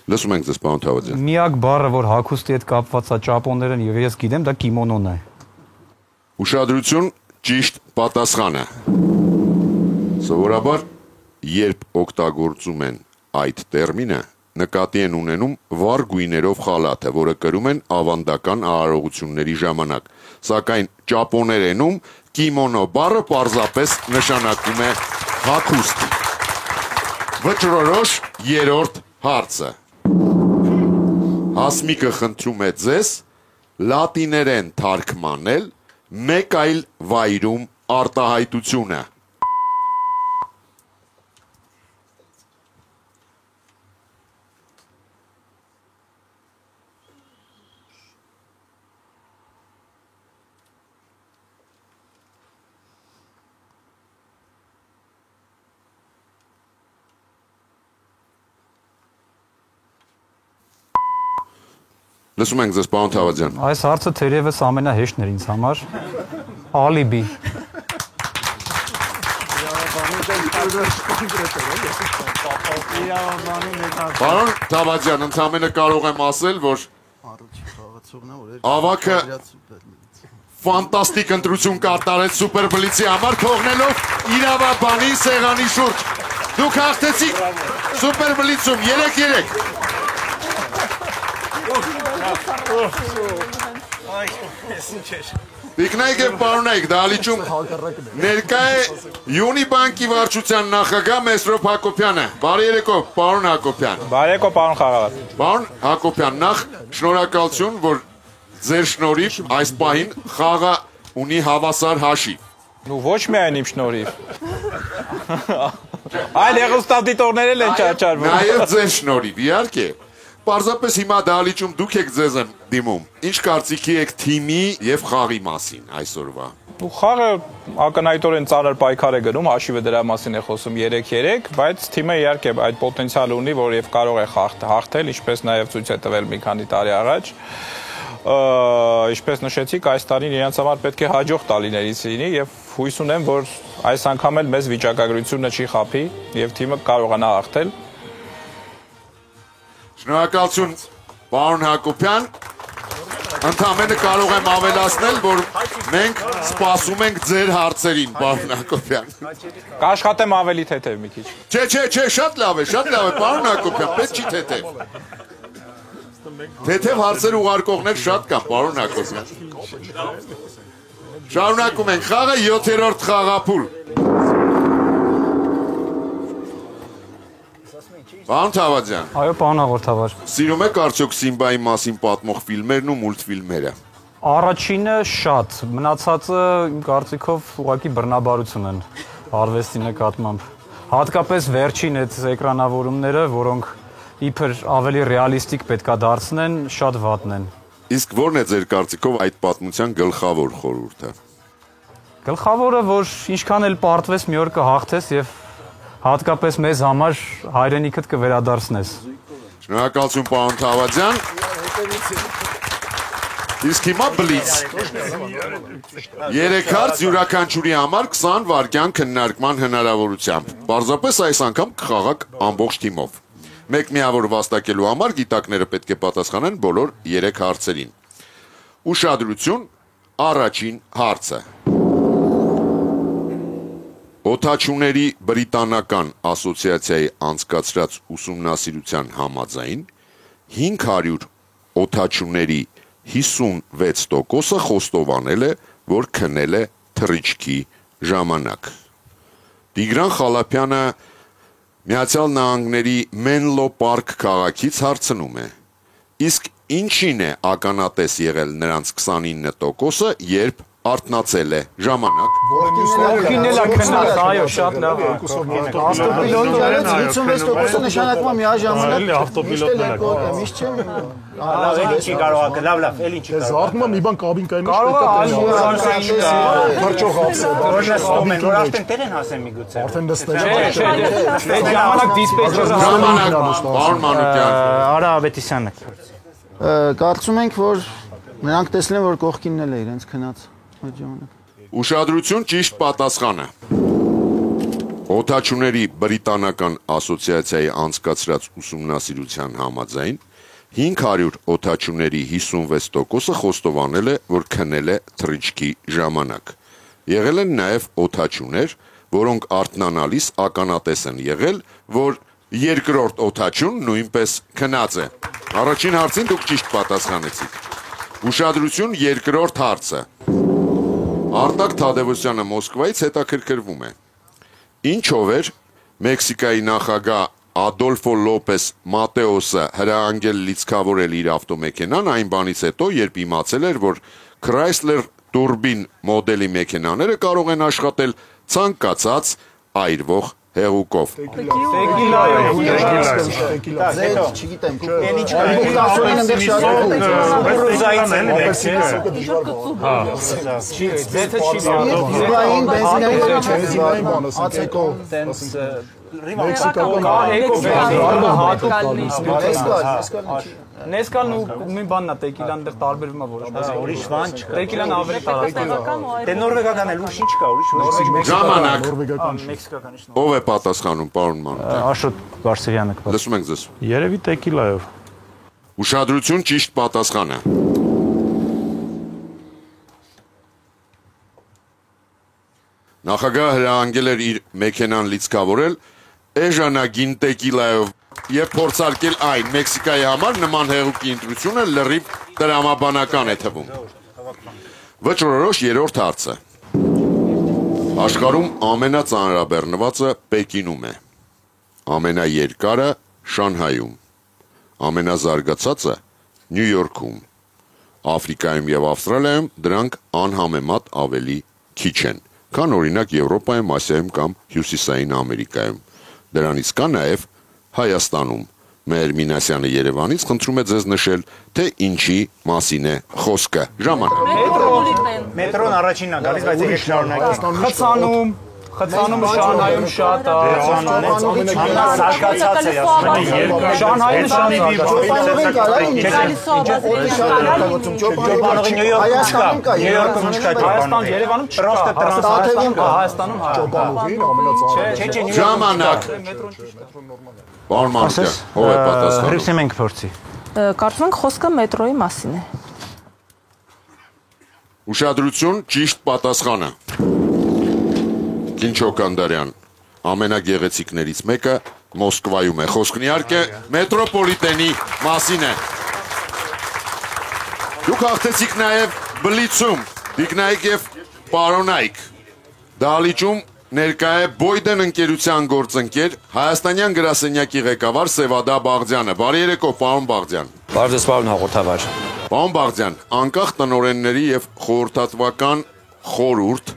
Լսում ենք ձեզ, պարոն Թավադյան։ Միակ բառը, որ հագուստի հետ կապված է ճապոներեն եւ ես գիտեմ, դա կիմոնոն է։ Ուշադրություն, ճիշտ պատասխանը։ Սովորաբար, երբ օգտագործում են այդ տերմինը, նկատի են ունենում վառ գույներով խալաթը, որը կրում են ավանդական արարողությունների ժամանակ։ Սակայն ճապոներենում կիմոնո բառը պարզապես նշանակում է հագուստ։ Վճռորոշ երրորդ հարցը։ Հասմիկը խնդրում է ձեզ լատիներեն թարգմանել մեկ այլ վայրում արտահայտությունը։ Լսում ենք ձեզ, պարոն Թավադյան։ Այս հարցը թերևս ամենահեշտն էր ինձ համար։ Ալիբի։ Պարոն Թավադյան, ընդամենը կարող եմ ասել, որ ավագը ֆանտաստիկ ընտրություն կատարեց Սուպերբլիցի համար, թողնելով իրավաբանի սեղանի շուրջ։ Դուք հաղթեցիք Սուպերբլիցում 3-3։ Տիկնայք և պարունայք, դահլիճում ներկա է Յունիբանկի վարչության նախագահ Մեսրոպ Հակոբյանը։ Բարի երեկո, պարոն Հակոբյան։ Բարի երեկո, պարոն Խաղաղաց։ Պարոն Հակոբյան, նախ շնորհակալություն, որ ձեր շնորհիվ այս պահին խաղը ունի հավասար հաշիվ։ Ու ոչ միայն իմ շնորհիվ։ Այլ հեռուստադիտողներ էլ են ճարճարվում։ Նաև ձեր շնորհիվ, իհարկե։ Պարզապես հիմա դահլիճում դուք եք ձեզ եմ դիմում։ Ինչ կարծիքի եք թիմի եւ խաղի մասին այսօրվա։ Ու խաղը ակնհայտորեն ծանր պայքար է գնում, հաշիվը դրա մասին է խոսում 3-3, բայց թիմը իհարկե այդ պոտենցիալ ունի, որ եւ կարող է հաղթել, ինչպես նաեւ ցույց է տվել մի քանի տարի առաջ։ Ինչպես նշեցիք, այս տարին իրենց համար պետք է հաջող տարիներից լինի եւ հույս ունեմ, որ այս անգամ էլ մեզ վիճակագրությունը չի խափի եւ թիմը կարողանա հաղթել։ Շնորհակալություն, պարոն Հակոբյան։ Ընդամենը կարող եմ ավելացնել, որ մենք սպասում ենք ձեր հարցերին, պարոն Հակոբյան։ Կաշխատեմ ավելի թեթև մի քիչ։ Չէ, շատ լավ է, պարոն Հակոբյան, պետք չի թեթև։ Թեթև հարցեր ուղարկողներ շատ կան, պարոն Հակոբյան։ Շարունակում ենք խաղը 7-րդ խաղափուլ։ Պարոն Թավադյան։ Այո, պարոն հաղորդավար։ Սիրում եք արդյոք Սիմբայի մասին պատմող ֆիլմերն ու մուլտֆիլմերը։ Առաջինը շատ, մնացածը իմ կարծիքով ուղղակի բռնաբարություն են արվեստի նկատմամբ։ Հատկապես վերջին այդ էկրանավորումները, որոնք իբր ավելի ռեալիստիկ պետքա դարձնեն, շատ վատն են։ Իսկ ո՞րն է ձեր կարծիքով այդ պատմության գլխավոր խորհուրդը։ Գլխավորը, որ ինչքան էլ պարտվես մի օր կհաղթես եւ հատկապես մեզ համար հայրենիքդ կվերադարձնես։ Շնորհակալություն, պարոն Թավադյան։ Իսկ հիմա բլից։ 3 հարց յուրաքանչյուրի համար 20 վայրկյան քննարկման հնարավորությամբ։ Պարզապես այս անգամ կխաղաք ամբողջ թիմով։ Մեկ միավոր վաստակելու համար գիտակները պետք է պատասխանեն բոլոր 3 հարցերին։ Ուշադրություն, առաջին հարցը։ Օդաչուների բրիտանական ասոցիացիայի անցկացրած ուսումնասիրության համաձայն 500 օդաչուների 56%-ը խոստովանել է, որ քնել է թռիչքի ժամանակ։ Տիգրան Խալափյանը Միացյալ Նահանգների Մենլո Պարք քաղաքից հարցնում է. իսկ ինչին է ականատես եղել նրանց 29%-ը, երբ արթնացել է ժամանակ։ Որքինել է քնած, այո, շատ լավ է։ Ավտոպիլոտներից 56%-ը նշանակում է միաժամանակ ավտոպիլոտները։ միշտ չէ։ Լավ, ինչի կարող է, լավ, էլ ինչի կարող։ Զարթնում եմ մի բան կաբինկային Կարող է այլ թռչող հացը։ Որնասում են, որ արդեն տեր են հասել միգուցե։ Արդեն դստել։ այդ ժամանակ դիսպեչերը Ժամանակ, պարոն Մանուկյան։ Արա Ավետիսյանը։ Կարծում ենք, որ նրանք տեսնեն, որ կողքինն էլ է իրենց քնած այդ ժամանակ։ Ուշադրություն, ճիշտ պատասխանը։ Օդաչուների բրիտանական ասոցիացիայի անցկացրած ուսումնասիրության համաձայն 500 օդաչուների 56%-ը խոստովանել է, որ քնել է թռիչքի ժամանակ։ Եղել են նաև օդաչուներ, որոնք արթնանալիս ականատես են եղել, որ երկրորդ օդաչուն նույնպես քնած է։ Առաջին հարցին դուք ճիշտ պատասխանեցիք։ Ուշադրություն, երկրորդ հարցը։ Արտակ Թադևոսյանը Մոսկվայից հետաքրքրվում է. Ինչով էր Մեքսիկայի նախագահ Ադոլֆո Լոպես Մատեոսը հրահանգել լիցքավորել իր ավտոմեքենան այն բանից հետո, երբ իմացել էր, որ Chrysler Turbine մոդելի մեքենաները կարող են աշխատել ցանկացած այրվող հեղուկով։ Չգիտեմ, ասորին ընդեղ շատ Ձեթը չի Բյուբային բենզինային ացեկո տենց Նեսկալն ու մի բանն է, տեկիլան դեռ տարբերվում է որոշ բան։ Ուրիշ բան չկա։ Տեկիլան ավելի տարածական։ Դե նորվեգական էլ ուրիշ ինչ կա, ուրիշ։ Ժամանակ։ Մեքսիկականից։ Ով է պատասխանում, պարոն Մանուկյան։ Աշոտ Վարսեղյանը։ Լսում ենք ձեզ։ Երևի տեկիլայով։ Ուշադրություն, ճիշտ պատասխանը։ Նախագահը հրահանգել էր իր մեքենան լիցքավորել էժանագին տեկիլայով եւ փորձարկել այն Մեքսիկայի համար նման հեղուկի ընտրությունը լրիվ տրամաբանական է թվում։ Վճռորոշ երրորդ հարցը։ Աշխարհում ամենածանրաբեռնվածը Պեկինում է։ Ամենաերկարը Շանհայում։ Ամենազարգացածը Նյու Յորքում։ Աֆրիկայում եւ Ավստրալիայում դրանք անհամեմատ ավելի քիչ են, քան օրինակ Եվրոպայում, Ասիայում կամ Հյուսիսային Ամերիկայում։ Դրանից կա նաեւ Հայաստանում։ Մեր Մինասյանը Երևանից խնդրում է ձեզ նշել, թե ինչի մասին է խոսքը։ Ժամանակ։ Մետրոն առաջինն է գալիս, բայց եկեք շարունակենք։ Խցանումը Շանհայում շատ է։ Սարկացած է Շանհայում շատ է։ Նյու Յորքում կա, Նյու Յորքում չկա։ Հայաստան, Երևանում չկա։ Հայաստանում Ժամանակ։ Պարոն Մանուկյան, ով է պատասխանում։ Հրիփսի մենք փորձի։ Կարծում ենք խոսքը մետրոյի մասին է։ Ուշադրություն, ճիշտ պատասխանը։ Կինչո Կանդարյան, ամենագեղեցիկներից մեկը Մոսկվայում է։ Խոսքն իհարկե մետրոպոլիտենի մասին է։ Դուք հաղթեցիք նաև բլիցում, Տիկնայք եւ պարոնայք։ Դահլիճում ներկա է Բոյդեն ընկերության գործընկեր Հայաստանյան գրասենյակի ղեկավար Սևադա Բաղձյանը։ Բարի երեկո, պարոն Բաղձյան։ Բարև պարոն հաղորդավար։ Պարոն Բաղձյան, անկախ տնօրենների եւ խորհրդատվական խորհուրդ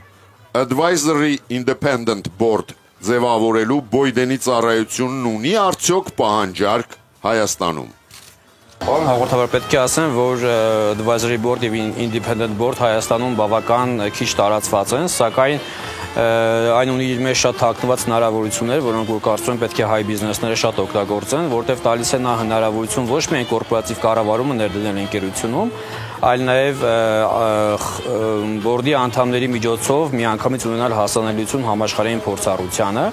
Advisory Independent Board ձևավորելու Բոյդենի ծառայությունն ունի արդյոք պահանջարկ Հայաստանում։ Պարոն հաղորդավար, պետք է ասեմ, որ Advisory Board եւ Independent Board Հայաստանում բավական քիչ տարածված են, սակայն այն ունի իր մեջ շատ թաքնված հնարավորություններ, որոնք որ կարծում եմ պետք է հայ բիզնեսները շատ օգտագործեն, որտեղ տալիս է նա հնարավորություն ոչ միայն կորպորատիվ կառավարումը ներդնել ընկերությունում, այլ նաև բորդի անդամների միջոցով միանգամից ունենալ հասանելիություն համաշխարհային փորձառությանը,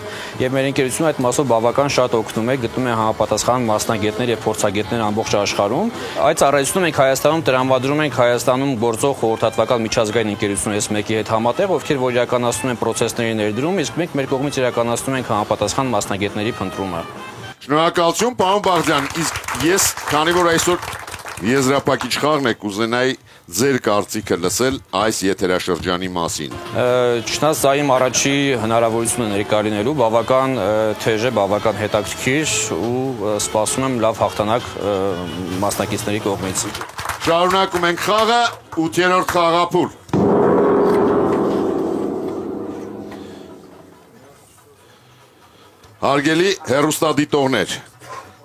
եւ մեր ընկերությունը այդ մասով բավական շատ օգնում է, գտնում է համապատասխան մասնագետներ եւ փորձագետներ ամբողջ աշխարհում։ Այդ ծառայությունը մենք Հայաստանում տրամադրում ենք Հայաստանում գործող խորհրդատվական միջազգային ընկերություն S1-ի հետ համատեղ, ովքեր որ իրականացնում են process-ների ներդրում, իսկ մենք մեր կողմից իրականացնում ենք համապատասխան մասնագետների փնտրումը։ Շնորհակալություն, պարոն Բաղձյան, իսկ ես, քանի որ այսօր եզրափակիչ խաղն է, կուզենայի ձեր կարծիքը լսել այս եթերաշրջանի մասին։ Չնայած սա իմ առաջի հնարավորությունը ներկայացնելու բավական թեժ է, բավական հետաքրքիր ու սպասում եմ լավ հաղթանակ մասնակիցների կողմից։ Շարունակում ենք խաղը, 8-րդ խաղափուլ։ Հարգելի հեռուստադիտողներ,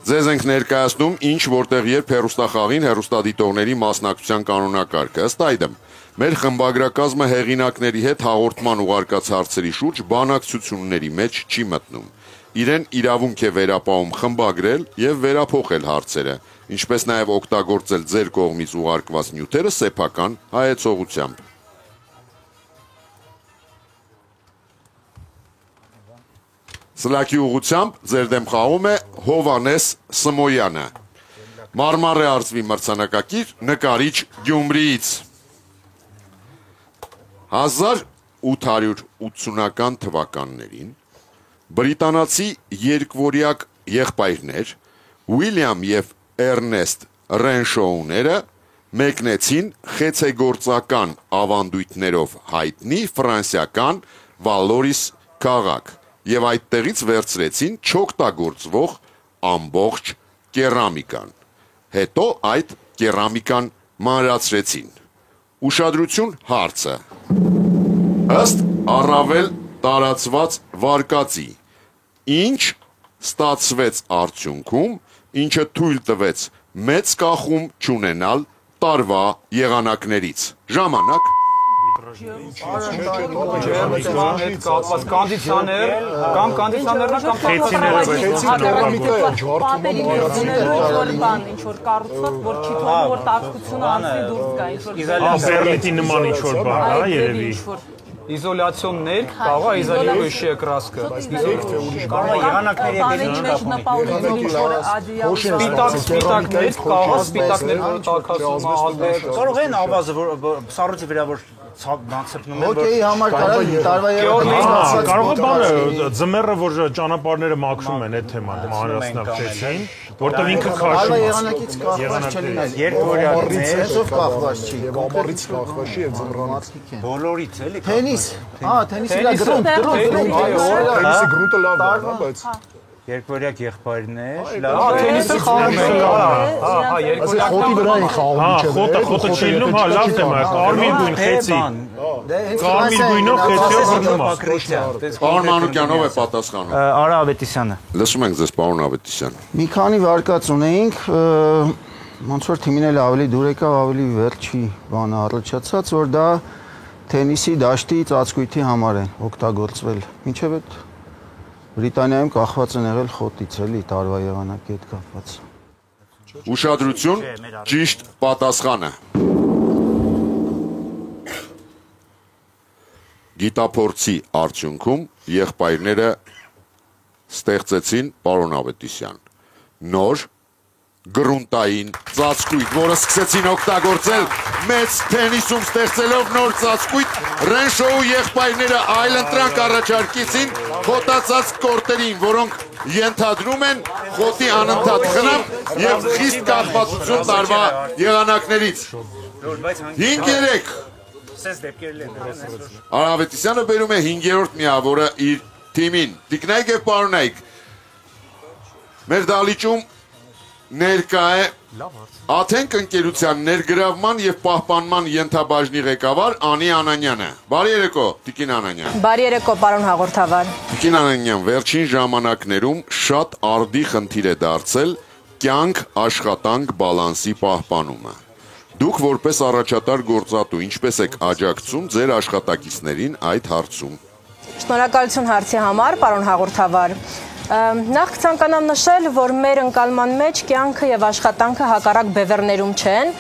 ձեզ ենք ներկայացնում ինչ որտեղ երբ հեռուստախաղին հեռուստադիտողների մասնակցության կանոնակարգը։ Ըստ այդմ, մեր խմբագրակազմը հեղինակների հետ հաղորդման ուղարկած հարցերի շուրջ բանակցությունների մեջ չի մտնում։ Իրեն իրավունք է վերապահում խմբագրել եւ վերափոխել հարցերը, ինչպես նաեւ օգտագործել ձեր կողմից ուղարկված նյութերը սեփական հայեցողությամբ։ Սլակի ուղղությամբ ձեր դեմ խաղում է Հովանես Սմոյանը։ Մարմարե արծվի մրցանակակիր նկարիչ Գյումրիից։ 1880-ական թվականներին բրիտանացի երկվորյակ եղբայրներ Ուիլյամ եւ Էրնեստ Ռենշոուները մեկնեցին խեցեգործական ավանդույթներով հայտնի ֆրանսիական Վալորիս քաղաք եւ այդտեղից վերցրեցին չօգտագործվող ամբողջ կերամիկան։ Հետո այդ կերամիկան մանրացրեցին։ Ուշադրություն հարցը։ Ըստ առավել տարածված վարկածի, ինչ ստացվեց արդյունքում, ինչը թույլ տվեց մեծ կախում չունենալ տարվա եղանակներից։ Ժամանակ։ հետ կապված կոնդիցիոներ կամ կոնդիցիոներն կամ Խեցիները ինչ որ կառուցված, որ չի թողնում որ տաքությունը անցի դուրս գա, ինչ որ Բերլիտի նման ինչ որ բան, հա, երևի։ Իզոլյացիոն ներք, կարող է իզոլյացիոն կրասկը։ Կարող է եղանակների Սպիտակ ներք, կարող է սպիտակներ, որը տաքացում ալբեր։ Կարող են ավազը որ սառույցի վրա որ բանցրնում են Հոկեյի համար կարա տարվա Կարող է բանը ձմեռը որ ճանապարհները մաքրում են այդ թեման մանրացնավչեցին, որտեղ ինքը քաշում է։ Տարվա եղանակից կախված չլինել։ Երկորյակից կախված չի։ Կամարից կախված չի եւ ձմռանից։ բոլորից էլի։ Թենիս, թենիսի լա գրունտ, Տենիսի գրունտը լավ է, հա, բայց Երկորյակ եղբայրներ, Թենիսը խաղում է։ խոտի վրա են խաղում Խոտը չի լինում, հա, լավ թեմա է, կարմիր գույն խեցի։ Կարմիր գույնով խեցիով բռնում է։ Պարոն Մանուկյանով է պատասխանում։ Արա Ավետիսյանը։ Լսում ենք ձեզ, պարոն Ավետիսյան։ Մի քանի վարկած ունեինք, ոնց որ թիմին էլ ավելի դուր եկավ, ավելի վերջի բանը առաջացած, որ դա թենիսի դաշտի ծածկույթի համար է օգտագործվել։ Մինչև այդ Բրիտանիայում կախված են եղել խոտից էլի տարվա եղանակի հետ կապված։ Ուշադրություն, ճիշտ պատասխանը։ Գիտափորձի արդյունքում եղբայրները ստեղծեցին, պարոն Ավետիսյան, նոր գրունտային ծածկույթ, որը սկսեցին օգտագործել մեծ թենիսում ստեղծելով նոր ծածկույթ, Ռենշոու եղբայրները այլընտրանք առաջարկեցին խոտացած կորտերին, որոնք ենթադրում են խոտի անընդհատ խնամ եւ խիստ կախվածություն տարվա եղանակներից։ 5-3 Սենց դեպքերել են։ Արավետիսյանը բերում է 5-րդ միավորը իր թիմին։ Տիկնայք եւ պարոնայք, մեր դալիճում ներկա է Աթենք ընկերության ներգրավման եւ պահպանման ենթաբաժնի ղեկավար Անի Անանյանը։ Բարի երեկո, Տիկին Անանյան։ Բարի երեկո, պարոն հաղորդավար։ Տիկին Անանյան, վերջին ժամանակներում շատ արդի խնդիր է դարձել կյանք աշխատանք բալանսի պահպանումը։ Դուք որպես առաջատար գործատու ինչպես եք աջակցում ձեր աշխատակիցներին այդ հարցում։ Շնորհակալություն հարցի համար, պարոն հաղորդավար։ Նախ կցանկանամ նշել, որ մեր ընկալման մեջ կյանքը եւ աշխատանքը հակառակ բևեռներում չեն։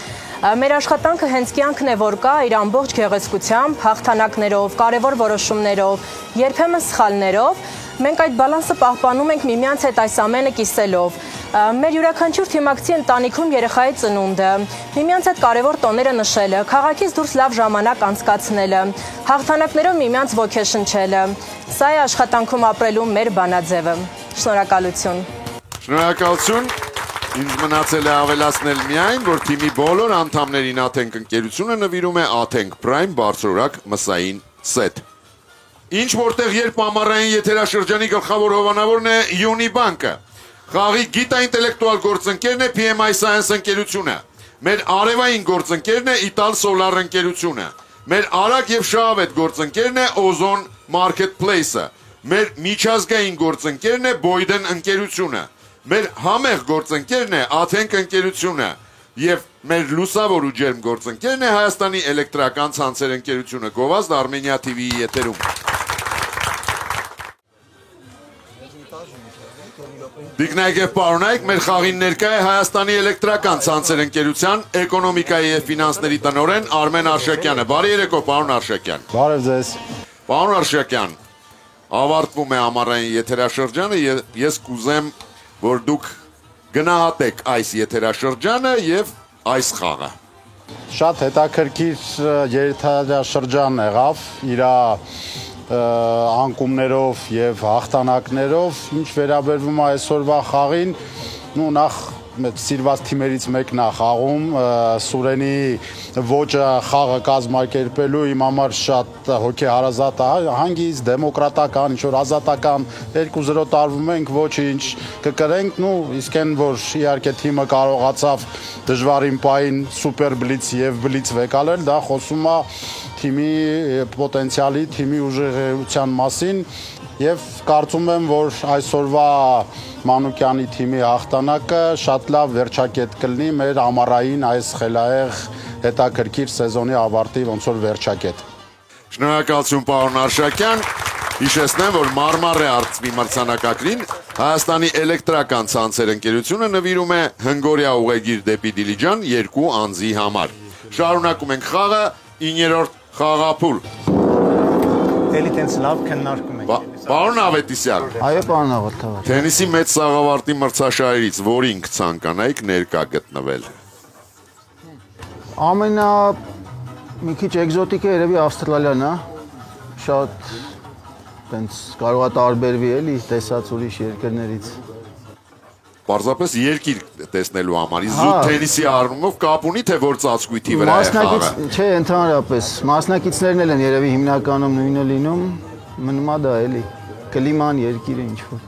Մեր աշխատանքը հենց կյանքն է, որ կա իր ամբողջ գեղեցկությամբ, հաղթանակներով, կարևոր որոշումներով, երբեմն սխալներով։ Մենք այդ բալանսը պահպանում ենք միմյանց հետ այս ամենը կիսելով։ Մեր յուրաքանչյուր թիմակցի ընտանիքում երեխայի ծնունդը, միմյանց հետ կարևոր տոները նշելը, քաղաքից դուրս լավ ժամանակ անցկացնելը, հաղթանակներով միմյանց ոգեշնչելը։ Սա է աշխատանքում ապրելու մեր բանաձևը։ Շնորհակալություն։ Շնորհակալություն։ Ինձ մնացել է ավելացնել միայն, որ թիմի բոլոր անդամներին Աթենք ընկերությունը նվիրում է Աթենք Prime բարձրորակ մսային սեթ։ Ինչ որտեղ երբ ամառային եթերաշրջանի գլխավոր հովանավորն է Յունիբանկը, խաղի գիտաինտելեկտուալ գործընկերն է PMI Science ընկերությունը, մեր արևային գործընկերն է Ital Solar ընկերությունը, մեր արագ եւ շահավետ գործընկերն է Ozon Marketplace-ը, մեր միջազգային գործընկերն է Boyden ընկերությունը, մեր համեղ գործընկերն է Աթենք ընկերությունը եւ մեր լուսավոր ու ջերմ գործընկերն է Հայաստանի էլեկտրական ցանցեր ընկերությունը, գովազդ Armenia TV-ի եթերում։ Տիկնայք եւ պարոնայք, մեր խաղին ներկա է Հայաստանի էլեկտրական ցանցեր ընկերության էկոնոմիկայի եւ ֆինանսների տնօրեն Արմեն Արշակյանը։ Բարի երեկո, պարոն Արշակյան։ Բարև ձեզ։ Պարոն Արշակյան, ավարտվում է ամառային եթերաշրջանը եւ ես կուզեմ, որ դուք գնահատեք այս եթերաշրջանը եւ այս խաղը։ Շատ հետաքրքիր եթերաշրջան եղավ, իր անկումներով եւ հաղթանակներով, ինչ վերաբերվում է այսօրվա խաղին, նախ սիրված թիմերից մեկն է խաղում, Սուրենի ոճը խաղը կազմակերպելու իմ համար շատ հոգեհարազատ է, հանգիստ դեմոկրատական, ինչ-որ ազատական 2-0 տարվում ենք, ոչինչ կկրենք, իսկ են, որ իհարկե թիմը կարողացավ դժվարին պահին սուպեր բլից եւ բլից վեկալել, դա խոսում է թիմի պոտենցիալի, թիմի ուժեղության մասին եւ կարծում եմ, որ այսօրվա Մանուկյանի թիմի հաղթանակը շատ լավ վերջակետ կլինի մեր ամառային այս խելահեղ հետաքրքիր սեզոնի ավարտի ոնց որ վերջակետ։ Շնորհակալություն պարոն Արշակյան։ Հիշեցնեմ, որ Մարմարե արծվի մրցանակակրին Հայաստանի էլեկտրական ցանցեր ընկերությունը նվիրում է հնգորյա ուղեգիր դեպի Դիլիջան 2 անձի համար։ Շարունակում ենք խաղը 9-րդ խաղափուլ։ Էլի տենց լավ քննարկում ենք։ Պարոն Ավետիսյան։ Այո, պարոն Աղաթավար։ Թենիսի մեծ սաղավարտի մրցաշարերից որին կցանկանայիք ներկա գտնվել։ Մի քիչ էկզոտիկ է երևի Ավստրալիան, շատ տենց կարող է տարբերվի էլի տեսած ուրիշ երկրներից։ Պարզապես երկիր տեսնելու համար, իսկ թենիսի առումով կապ ունի, թե որ ծածկույթի վրա է խաղը։ Չէ, ընդհանրապես, մասնակիցներն էլ են երևի հիմնականում նույնը լինում, մնում է դա էլի, կլիման երկիրը ինչ-որ։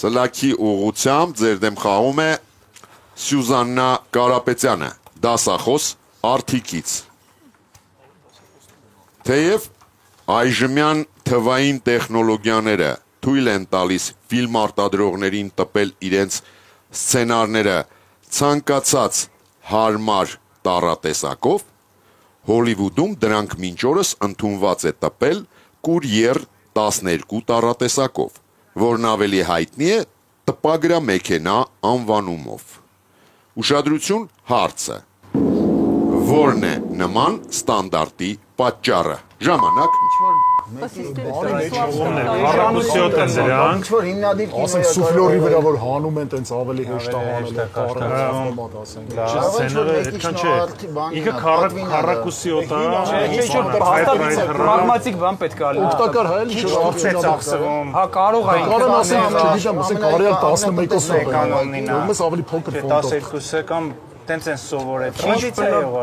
Սլաքի ուղղությամբ ձեր դեմ խաղում է Սյուզաննա Կարապետյանը, դասախոս Արթիկից։ Թեև այժմյան թվային տեխնոլոգիաները թույլ են տալիս ֆիլմ արտադրողներին տպել իրենց սցենարները ցանկացած հարմար տառատեսակով, Հոլիվուդում դրանք մինչ օրս ընդունված է տպել Courier 12 տառատեսակով, որն ավելի հայտնի է տպագրամեքենա անվանումով։ Ուշադրություն հարցը, որն է նման ստանդարտի պատճառը, ժամանակ, Ինչ-որ հիմնադիր ասենք սուֆլորի վրա որ հանում են տենց ավելի հեշտ Պրագմատիկ բան պետք է լինի։ Օգտակար հայ էլ ծախսվում։ Հա կարող է։ Կարող եմ ասել, չգիտեմ, ասենք արյալ 11-ը սովորես ավելի փոքր ֆոնդով։ 12-ը կամ տենց են սովորել։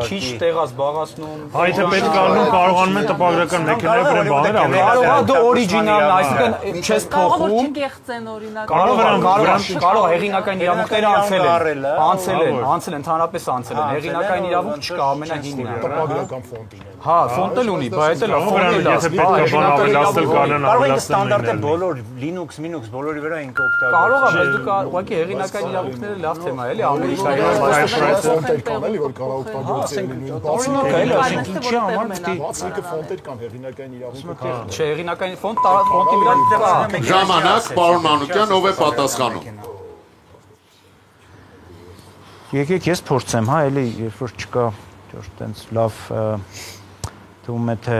Քիչ տեղած բաղացնում։ Այդ պետք է անում կարողանում են տպագրական մեքենայի վրա բաներ անել։ Կարող է դու օրիջինալն, այսինքն չես փոխում։ Կարող է հեղինակային իրավունքները անցել են, ընդհանրապես անցել են։ Հեղինակային իրավունք չկա, ամենահինն է։ Տպագրական ֆոնտին։ Հա, ֆոնտ էլ ունի, բայց էլ ֆոնտը եթե պետք է բան ավելացնել կանեն կարող է ստանդարտել բոլոր Linux, Minux բոլորի վրա ենք օգտագործում։ Կարող է, բայց դու ուղղակի հեղինակային իրավունքները լավ թեմա է, էլի Ամերիկայի ֆոնտեր կան էլի որ կարող օգտագործել լինեն օրինակ էլի ասենք ինչի համար պետք է բացիկը ֆոնտեր կան հեղինակային իրավունք կան չէ հեղինակային ֆոնտի վրա կա ժամանակ պարոն Մանուկյան ով է պատասխանում Եկեք ես փորձեմ հա էլի երբ որ չկա այտենց լավ թվում է թե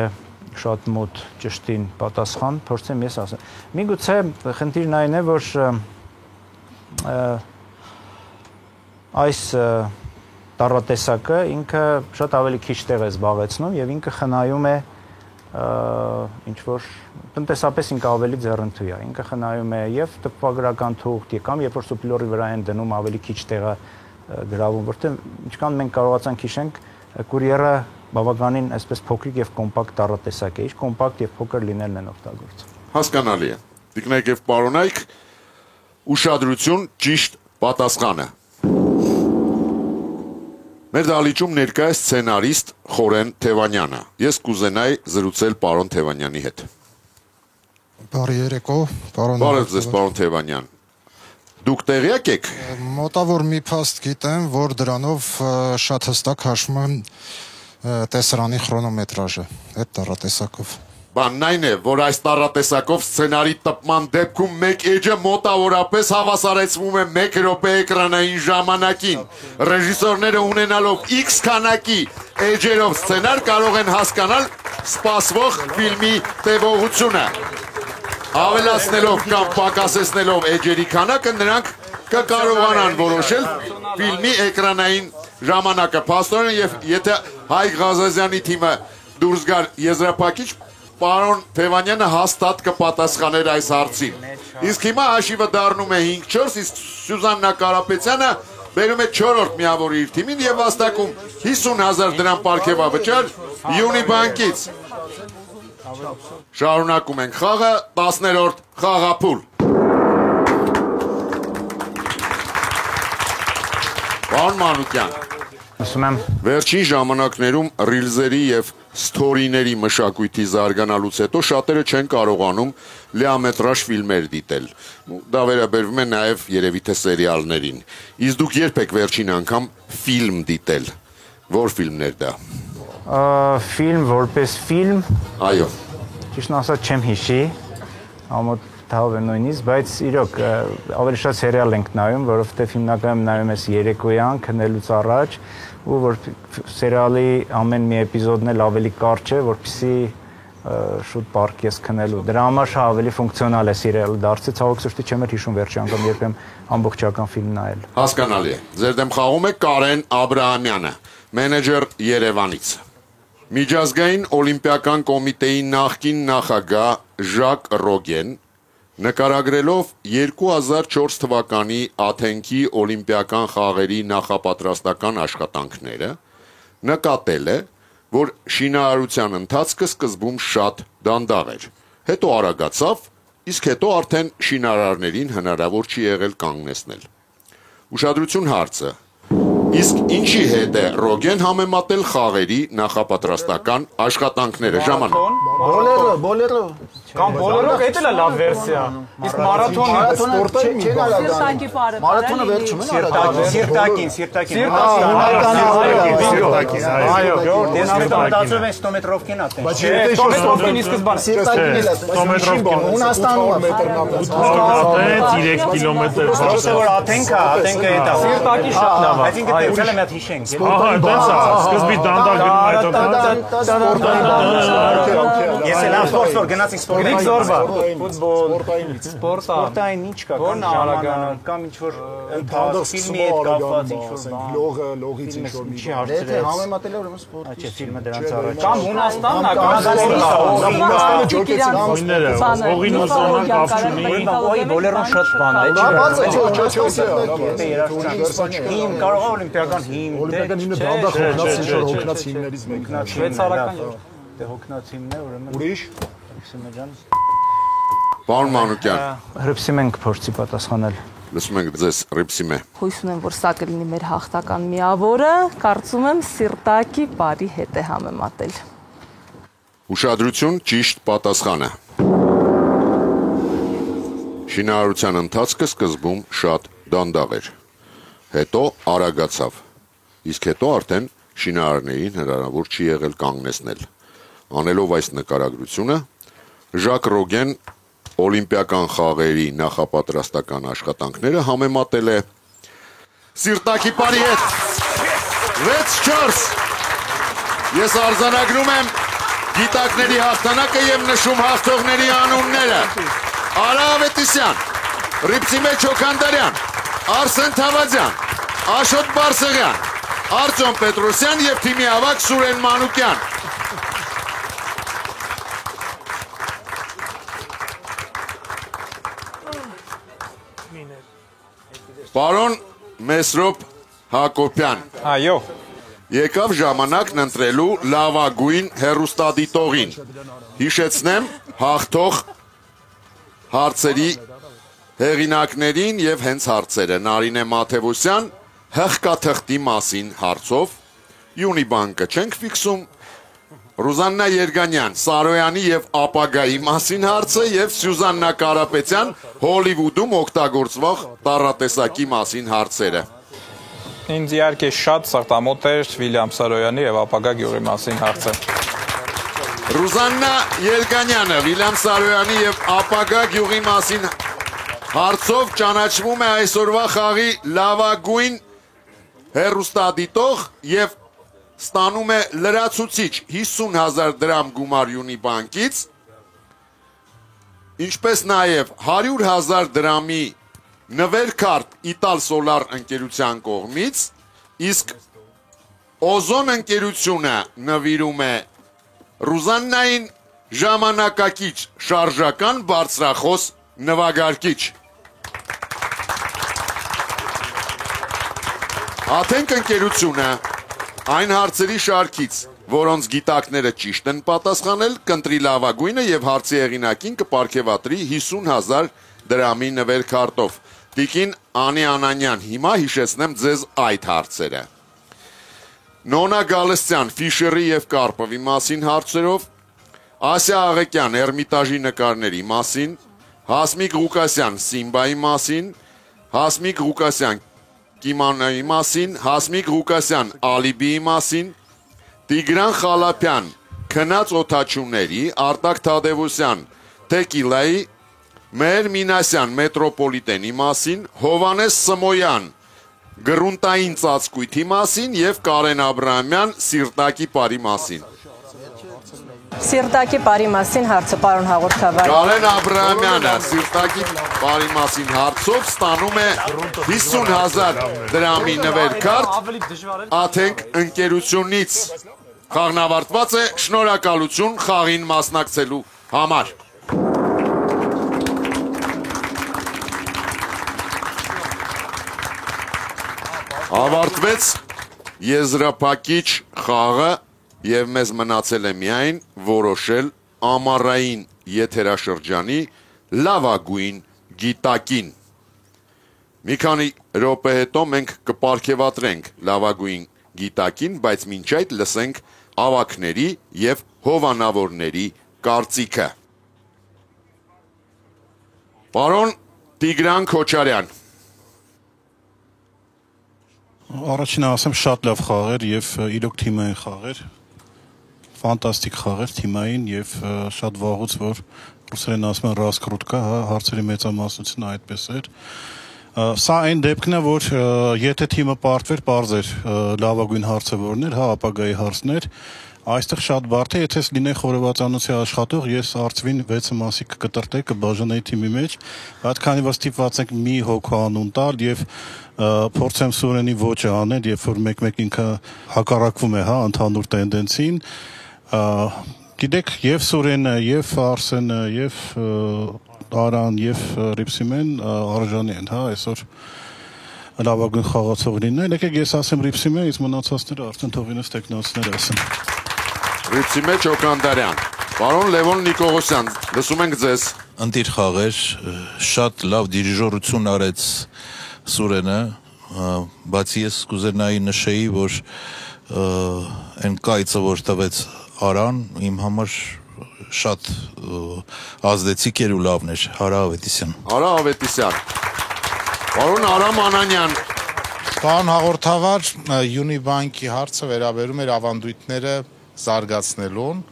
շատ մոտ ճշտին պատասխան փորձեմ ես ասեմ միգուցե խնդիրն այն է որ այս տառատեսակը ինքը շատ ավելի քիչ տեղ է զբաղեցնում եւ ինքը խնայում է ինչ որ տնտեսապես ինքը ավելի ձեռնտու է ինքը խնայում է եւ տպագրական թուղթ կամ երբ որ սուպլորի վրա են դնում ավելի քիչ տեղը գրավում որտեղ ինչքան մենք կարողացանք հիշենք Courier-ը բավականին այսպես փոքրիկ եւ կոմպակտ տառատեսակ է իր կոմպակտ եւ փոքր լինելն են օգտագործում հասկանալի է տիկնայք եւ պարոնայք ուշադրություն ճիշտ պատասխանը Մեր դահլիճում ներկա է սցենարիստ Խորեն Թևանյանը։ Ես կուզենայի զրուցել պարոն Թևանյանի հետ։ Բարի երեկո, պարոն։ Բարև ձեզ, պարոն Թևանյան։ Դուք տեղյակ եք։ Մոտավոր մի փաստ գիտեմ, որ դրանով շատ հստակ հաշվում են տեսարանի քրոնոմետրաժը, այդ տառատեսակով։ Բանն այն է, որ այս տառատեսակով սցենարի տպման դեպքում մեկ էջը մոտավորապես հավասարեցվում է 1 րոպե էկրանային ժամանակին։ Ռեժիսորները ունենալով X քանակի էջերով սցենար կարող են հասկանալ սպասվող ֆիլմի տևողությունը։ Ավելացնելով կամ պակասեցնելով էջերի քանակը նրանք կկարողանան որոշել ֆիլմի էկրանային ժամանակը։ Փաստորեն եւ եթե Հայկ Ղազազյանի թիմը դուրս գար եզրափակիչ Պարոն Թևանյանը հաստատ կպատասխաներ այս հարցին։ Իսկ հիմա հաշիվը դառնում է 5-4, իսկ Սյուզաննա Կարապետյանը բերում է 4-րդ միավորը իր թիմին եւ վաստակում 50,000 դրամ պարգևավճար Յունիբանկից։ Շարունակում ենք խաղը 10-րդ խաղափուլ։ Պարոն Մանուկյան, վերջին ժամանակներում ռիլզերի եւ սթորիների մշակույթի զարգանալուց հետո շատերը չեն կարողանում լիամետրաժ ֆիլմեր դիտել։ Դա վերաբերվում է նաեւ երևի թե սերիալներին։ Իսկ դուք երբ եք վերջին անգամ ֆիլմ դիտել։ Որ ֆիլմներ դա։ Ֆիլմ որպես ֆիլմ։ Այո։ Ճիշտն ասած չեմ հիշի, ամոթ թավ է նույնիսկ, բայց իրոք ավելի շատ սերիալ ենք նայում, որովհետև հիմնականում նայում ես երեկոյան քնելուց առաջ, ու որ սերիալի ամեն մի էպիզոդն էլ ավելի կարճ է, որպեսզի շուտ պարկես քնելու։ Դրա համար շատ ավելի ֆունկցիոնալ է սերիալը դարձել, ցավոք սրտի չեմ հիշում վերջի անգամ երբ եմ ամբողջական ֆիլմ նայել։ Հասկանալի է։ Ձեր դեմ խաղում է Կարեն Աբրահամյանը, մենեջեր Երևանից։ Միջազգային օլիմպիական կոմիտեի նախկին նախագահ Ժակ Ռոգեն նկարագրելով 2004 թվականի Աթենքի օլիմպիական խաղերի նախապատրաստական աշխատանքները նկատել է, որ շինարարության ընթացքը սկզբում շատ դանդաղ էր, հետո արագացավ, իսկ հետո արդեն շինարարներին հնարավոր չի եղել կանգնեցնել։ Ուշադրություն հարցը, իսկ ինչի հետ է Ռոգեն համեմատել խաղերի նախապատրաստական աշխատանքները ժամանակ։ Բոլերո։ Կամ բոլորով էդ էլ է լավ վերսիա։ Իսկ մարաթոնը վերջում են Սիրտակին։ Այո, դեսմետացով են 100 մետրովքին ատեն։ Բայց 100 մետրովքին ի սկզբանե Սիրտակին էլ ատեն։ 100 մետրովքին Հունաստանում է 3 կիլոմետր Որտե որ Աթենքը էդ է։ Սիրտակի շատ լավ է։ Բայց ինքը դեպել է մի հատ հիշենք։ Ահա, այդպես է, սկզբի դանդաղ գնում հետո։ Ես էլ սպորտ գնացինք սպորտ։ Գրիգ Զորբա, ֆուտբոլ, Սպորտային ինչ կա, կամ ժամանակ, կամ ինչ որ ֆիլմի հետ կապված ինչ որ լողից ինչ որ մի Եթե համեմատել է ուրեմն սպորտի։ Չէ, ֆիլմը դրանց առաջ։ Կամ Հունաստանն է, Հունաստանը ջոկեցին հողին ու զոնա կապ չունի։ Ոյ բոլերոն շատ բան է։ Բաց է, Հիմ կարող է օլիմպիական հիմ։ օլիմպիական հիմը դանդաղ հոգնած ինչ որ հոգնած հիմներից մեկն է։ Շվեյցարական դե հոգնած հիմն է, ուրեմն։ Ուրիշ։ Սիմեջան։ Պարոն Մանուկյան, Հրպսիմ ենք փորձի պատասխանել։ լսում ենք ձեզ Ռիփսիմե։ Հույս ունեմ, որ սա կլինի մեր հաղթական միավորը, կարծում եմ Սիրտակի բարի հետ է համեմատել։ Ուշադրություն, ճիշտ պատասխանը։ Շինարարության ընթացքը սկզբում շատ դանդաղ էր, հետո արագացավ, իսկ հետո արդեն շինարարներին հնարավոր չի եղել կանգնեցնել։ Անելով այս նկարագրությունը, Ժակ Ռոգեն օլիմպիական խաղերի նախապատրաստական աշխատանքները համեմատել է Սիրտակի բարի հետ 6-4։ Ես արձանագրում եմ գիտակների հաղթանակը եւ նշում հաղթողների անունները։ Արա Ավետիսյան, Ռիփսիմե Չոքանդարյան, Արսեն Թավադյան, Աշոտ Բարսեղյան, Արտյոմ Պետրոսյան եւ թիմի ավագ Սուրեն Մանուկյան։ Պարոն Մեսրոպ Հակոբյան։ Այո։ Եկավ ժամանակն ընտրելու լավագույն հեռուստադիտողին։ Հիշեցնեմ հաղթող հարցերի հեղինակներին եւ հենց հարցերը Նարինե Մաթեվոսյան հղկաթղթի մասին հարցով, Յունիբանկը չենք ֆիքսում, Ռուզաննա Երկանյան Սարոյանի եւ ապագայի մասին հարցը եւ Սյուզաննա Կարապետյան Հոլիվուդում օգտագործվող տառատեսակի մասին հարցերը։ Ինձ իհարկե շատ սրտամոտ էր Վիլյամ Սարոյանի եւ ապագա գյուղի մասին հարցը։ Ռուզաննա Երկանյանը Վիլյամ Սարոյանի եւ ապագա գյուղի մասին հարցով ճանաչվում է այսօրվա խաղի լավագույն հեռուստադիտող եւ ստանում է լրացուցիչ 50,000 դրամ գումար Յունիբանկից, ինչպես նաև 100,000 դրամի նվերքարտ Իտալ Սոլար ընկերության կողմից, իսկ Օզոն ընկերությունը նվիրում է Ռուզաննային ժամանակակից շարժական բարձրախոս նվագարկիչ։ Աթենք ընկերությունը այն հարցերի շարքից, որոնց գիտակները ճիշտ են պատասխանել, կընտրի լավագույնը եւ հարցի հեղինակին կպարգեւատրի 50,000 դրամի նվերքարտով։ Տիկին Անի Անանյան, հիմա հիշեցնեմ ձեզ այդ հարցերը։ Նոնա Գալստյան Ֆիշերի եւ Կարպովի մասին հարցերով, Ասիա Աղեկյան Էրմիտաժի նկարների մասին, Հասմիկ Ղուկասյան Սիմբայի մասին, Հասմիկ Ղուկասյան Կիմանայի մասին, Հասմիկ Ղուկասյան Ալիբիի մասին, Տիգրան Խալափյան, Քնած օթաչուների, Արտակ Թադևոսյան, Տեկիլայի, Մհեր Մինասյան, Մետրոպոլիտենի մասին, Հովանես Սմոյան, Գրունտային ծածկույթի մասին եւ Կարեն Աբրահամյան, Սիրտակի պարի մասին։ Սիրտակի պարի մասին հարցը, պարոն հաղորդավար։ Կարեն Աբրահամյանը Սիրտակի պարի մասին հարցով ստանում է 50,000 դրամի նվերքարտ, Աթենք ընկերությունից խաղն ավարտված է, շնորհակալություն խաղին մասնակցելու համար։ Ավարտվեց եզրափակիչ խաղը եւ մեզ մնացել է միայն որոշել ամառային եթերաշրջանի լավագույն գիտակին։ Մի քանի րոպե հետո մենք կպարգևատրենք լավագույն գիտակին, բայց մինչ այդ լսենք ավագների եւ հովանավորների կարծիքը։ Պարոն Տիգրան Քոչարյան։ Առաջինը ասեմ, շատ լավ խաղեր եւ իրոք թիմային խաղեր։ Ֆանտաստիկ խաղեր թիմային եւ շատ վաղուց որ ռուսերեն ասում են ռասկրուտկա, հարցերի մեծամասնությունը այդպես էր։ Սա այն դեպքն է, որ եթե թիմը պարտվեր, պարզ էր լավագույն հարցը որն էր, ապագայի հարցներ։ Այստեղ շատ բարդ է, եթե լինեի խորովածանոցի աշխատող, ես արծվին 6 մասի կկտրտեի, կբաժանեի թիմի մեջ, բայց քանի որ ստիպված ենք մի հոգու անուն տալ եւ փորձեմ Սուրենի ոճը անել, երբ որ մեկ-մեկ ինքը հակառակվում է, ընդհանուր տենդենսին, գիտեք, եւ Սուրենը, եւ Արսենը, եւ Արան, եւ Ռիփսիմեն արժանի են, այսօր լավագույն խաղացող լինել։ Եկեք ես ասեմ Ռիփսիմեն, իսկ մնացածները արդեն թող ինձ տեխնացիներ ասեն։ Ռիփսիմե Չոքանդարյան, պարոն Լևոն Նիկողոսյան, լսում ենք ձեզ։ Ընտիր խաղեր, շատ լավ դիրիժորություն արեց Սուրենը, բայց ես կուզենայի նշեի, որ այն կայծը, որ տվեց Արան, իմ համար շատ ազդեցիկ էր ու լավն էր, Արա Ավետիսյան։ Արա Ավետիսյան։ Պարոն Արամ Անանյան։ Պարոն հաղորդավար, Յունիբանկի հարցը վերաբերում էր ավանդույթները զարգացնելուն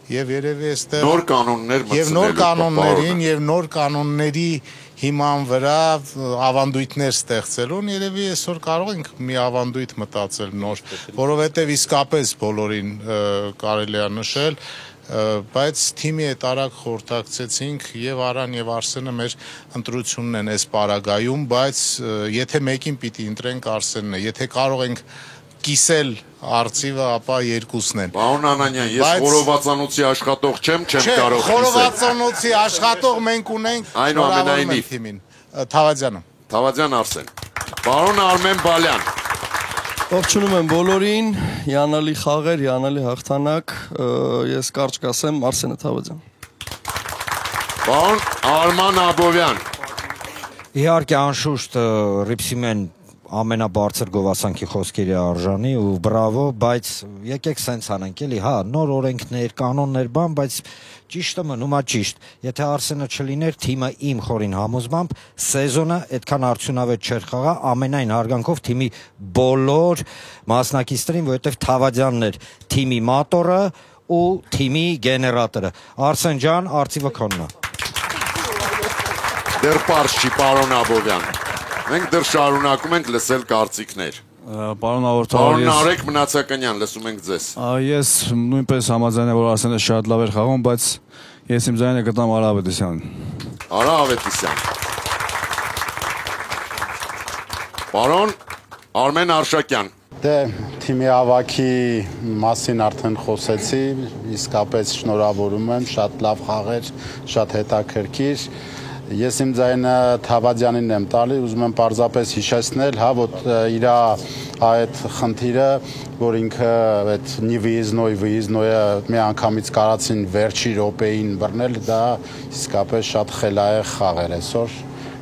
եւ երևի այստեղ նոր կանոններ մտցնելու եւ նոր կանոններին եւ նոր կանոնների հիման վրա ավանդույթներ ստեղծելուն երևի այսօր կարող ենք մի ավանդույթ մտածել նոր, որովհետեւ իսկապես բոլորին կարելի է նշել, բայց թիմի հետ արագ խորհրդակցեցինք եւ Արան եւ Արսենը մեր ընտրությունն են այս պարագայում, բայց եթե մեկին պիտի ընտրենք Արսենն է, եթե կարող ենք կիսել արծիվը, ապա երկուսն են։ Պարոն Անանյան, ես խորովածանոցի աշխատող չեմ կարող կիսել։ Խորովածանոցի աշխատող մենք ունենք, այնուամենայնիվ թիմին։ Թավադյանը։ Թավադյան Արսեն։ Պարոն Արմեն Բալյան։ Ողջունում եմ բոլորին, հիանալի խաղեր, հիանալի հաղթանակ, ես կարճ կասեմ Արսենը Թավադյան։ Պարոն Արման Աբովյան։ Իհարկե անշուշտ Ռիփսիմեն ամենաբարձր գովասանքի խոսքերի արժանի ու բրավո, բայց եկեք սենց անենք էլի, հա, նոր օրենքներ, կանոններ, բան, բայց ճիշտը մնում է ճիշտ։ Եթե Արսենը չլիներ, թիմը իմ խորին համոզմամբ սեզոնը այդքան արդյունավետ չէր խաղա, ամենայն հարգանքով թիմի բոլոր մասնակիցներին, որովհետև Թավադյանն էր թիմի մատորը ու թիմի գեներատորը։ Արսեն ջան, արծիվը քոնն է։ Դեռ պարզ չի, պարոն Աբովյան։ Մենք դեռ շարունակում ենք լսել կարծիքներ։ Պարոն հաղորդավար, Պարոն Նարեկ Մնացականյան, լսում ենք ձեզ։ Ես նույնպես համաձայն եմ, որ Արսենը շատ լավ էր խաղում, բայց ես իմ ձայնը կտամ Արա Ավետիսյանին։ Արա Ավետիսյան։ Պարոն Արմեն Արշակյան։ Դե թիմի ավակի մասին արդեն խոսեցի, իսկապես շնորհավորում եմ, շատ լավ խաղեր, շատ հետաքրքիր։ Ես իմ ձայնը Թավադյանին եմ տալի, ուզում եմ պարզապես հիշեցնել, հա, որ իր այդ խնդիրը, որ ինքը այդ նիվիզնոյը մի անգամից կարացին վերջի րոպեին բռնել, դա իսկապես շատ խելահեղ խաղ էր այսօր։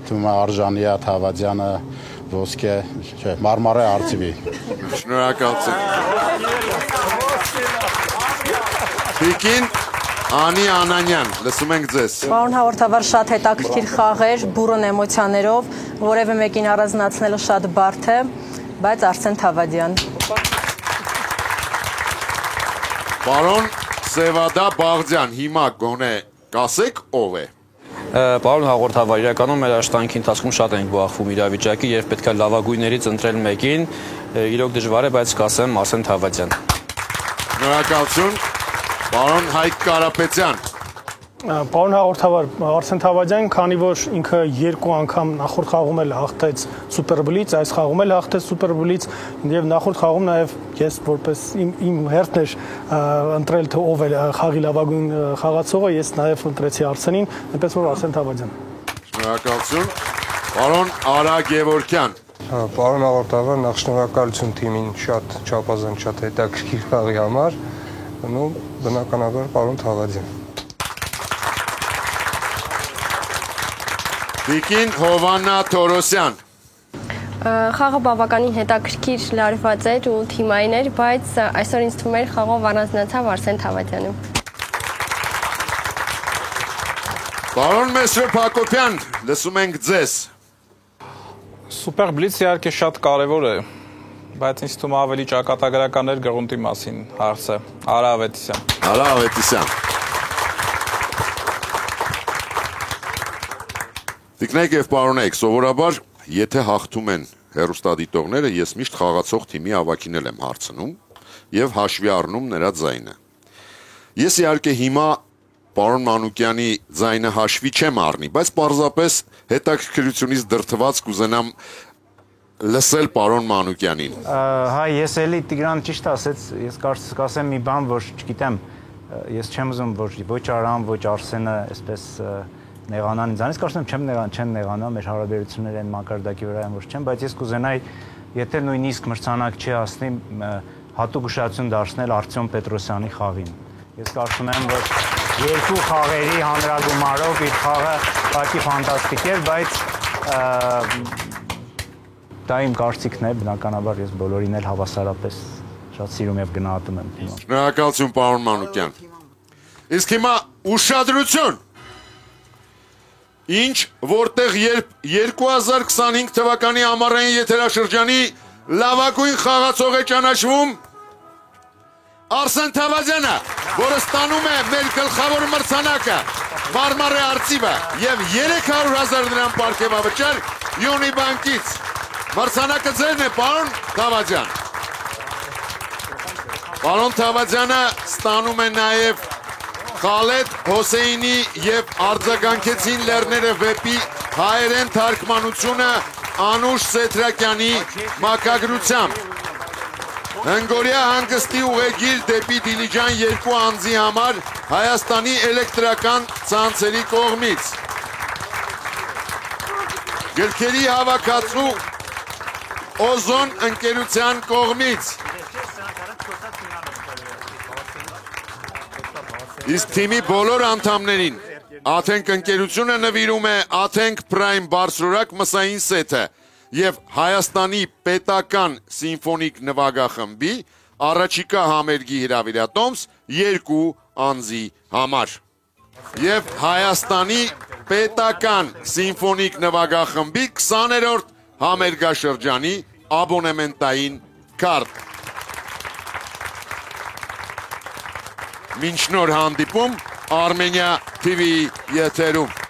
Թվում է արժանի է Թավադյանը ոսկե, չէ, մարմարե արծիվի։ Շնորհակալություն։ Տիկին Անի Անանյան, լսում ենք ձեզ։ Պարոն հաղորդավար, շատ հետաքրքիր խաղեր, բուրըն էմոցիաներով, որևէ մեկին առանձնացնելը շատ բարդ է, բայց Արսեն Թավադյան։ Պարոն Սևադա Բաղձյան, հիմա գոնե կասեք ով է։ Պարոն հաղորդավար, իրականում մեր աշխատանքի ընթացքում շատ ենք բախվում իրավիճակի, երբ պետք է լավագույններից ընտրել մեկին, իրոք դժվար է, բայց կասեմ Արսեն Թավադյան։ Շնորհակալություն, պարոն Հայկ Կարապետյան։ Պարոն հաղորդավար, Արսեն Թավադյան, քանի որ ինքը երկու անգամ նախորդ խաղում էլ հաղթեց Սուպերբոլից, այս խաղում էլ հաղթեց Սուպերբոլից, եւ նախորդ խաղում նաեւ ես որպես իմ հերթն էր ընտրել թե ով է խաղի լավագույն խաղացողը, ես նաեւ ընտրեցի Արսենին, այնպես որ Արսեն Թավադյան։ Շնորհակալություն, պարոն Արա Գևորգյան։ Պարոն հաղորդավար, նախ շնորհակալություն թիմին շատ չափազանց շատ հետաքրքիր խաղի համար, ու բնականաբար պարոն Թավադյան։ Տիկին Հովաննա Թորոսյան։ Խաղը բավականին հետաքրքիր լարված էր ու թիմային էր, բայց այսօր ինձ թվում էր խաղով առանձնացավ Արսեն Թավադյանը։ Պարոն Մեսրոպ Հակոբյան, լսում ենք ձեզ։ Սուպերբլիցը իհարկե շատ կարևոր է, բայց ինձ թվում ավելի ճակատագրական էր գռունտի մասին հարցը։ Արա Ավետիսյան։ Արա Ավետիսյան։ Տիկնայք եւ պարոնայք, սովորաբար, եթե հաղթում են հեռուստադիտողները, ես միշտ խաղացող թիմի ավագին եմ հարցնում եւ հաշվի առնում նրա ձայնը։ Ես իհարկե հիմա պարոն Մանուկյանի ձայնը հաշվի չեմ առնի, բայց պարզապես հետաքրքրությունից դրդված կուզենամ լսել պարոն Մանուկյանին։ Հա, ես էլի Տիգրան ճիշտ ասեց, ես կարծես կասեմ մի բան, որ չգիտեմ, ես չեմ ուզում, որ ոչ Արան, ոչ Արսենը այսպես նեղանան ինձանից, կարծում չեն նեղանա, մեր հարաբերությունները այն մակարդակի վրա են, որ չեմ, բայց ես կուզենայի, եթե նույնիսկ մրցանակ չի հասնի, հատուկ ուշադրություն դարձնել Արտյոմ Պետրոսյանի խաղին։ Ես կարծում եմ, որ երկու խաղերի հանրագումարով իր խաղը բակի ֆանտաստիկ էր, բայց դա իմ կարծիքն է, բնականաբար ես բոլորին էլ հավասարապես շատ սիրում եւ գնահատում եմ։ Շնորհակալություն պարոն Մանուկյան։ Իսկ հիմա ուշադրություն։ Ինչ, որտեղ երբ 2025 թվականի ամառային եթերաշրջանի լավագույն խաղացող է ճանաչվում Արսեն Թավադյանը, որը ստանում է մեր գլխավոր մրցանակը Մարմարե արծիվը եւ 300,000 դրամ պարգևավճար Յոնի բանկից։ Մրցանակը ձերն է, պարոն Թավադյան։ Պարոն Թավադյանը ստանում է նաեւ Խալեդ Հոսեյնի և արձագանքեցին լեռները վեպի հայերեն թարգմանությունը Անուշ Սեթրակյանի մակագրությամբ։ Հնգորյա հանգստի ուղեգիր դեպի Դիլիջան 2 անձի համար Հայաստանի էլեկտրական ցանցերի կողմից։ Գրքերի հավաքածու Օզոն ընկերության կողմից։ Իսկ թիմի բոլոր անդամներին Աթենք ընկերությունը նվիրում է Աթենք Prime բարձրորակ մսային սեթը եւ Հայաստանի պետական սիմֆոնիկ նվագախմբի առաջիկա համերգի հրավիրատոմս 2 անձի համար եւ Հայաստանի պետական սիմֆոնիկ նվագախմբի 20-րդ համերգաշրջանի աբոնեմենտային քարտ։ Մինչ նոր հանդիպում Armenia TV եթերում։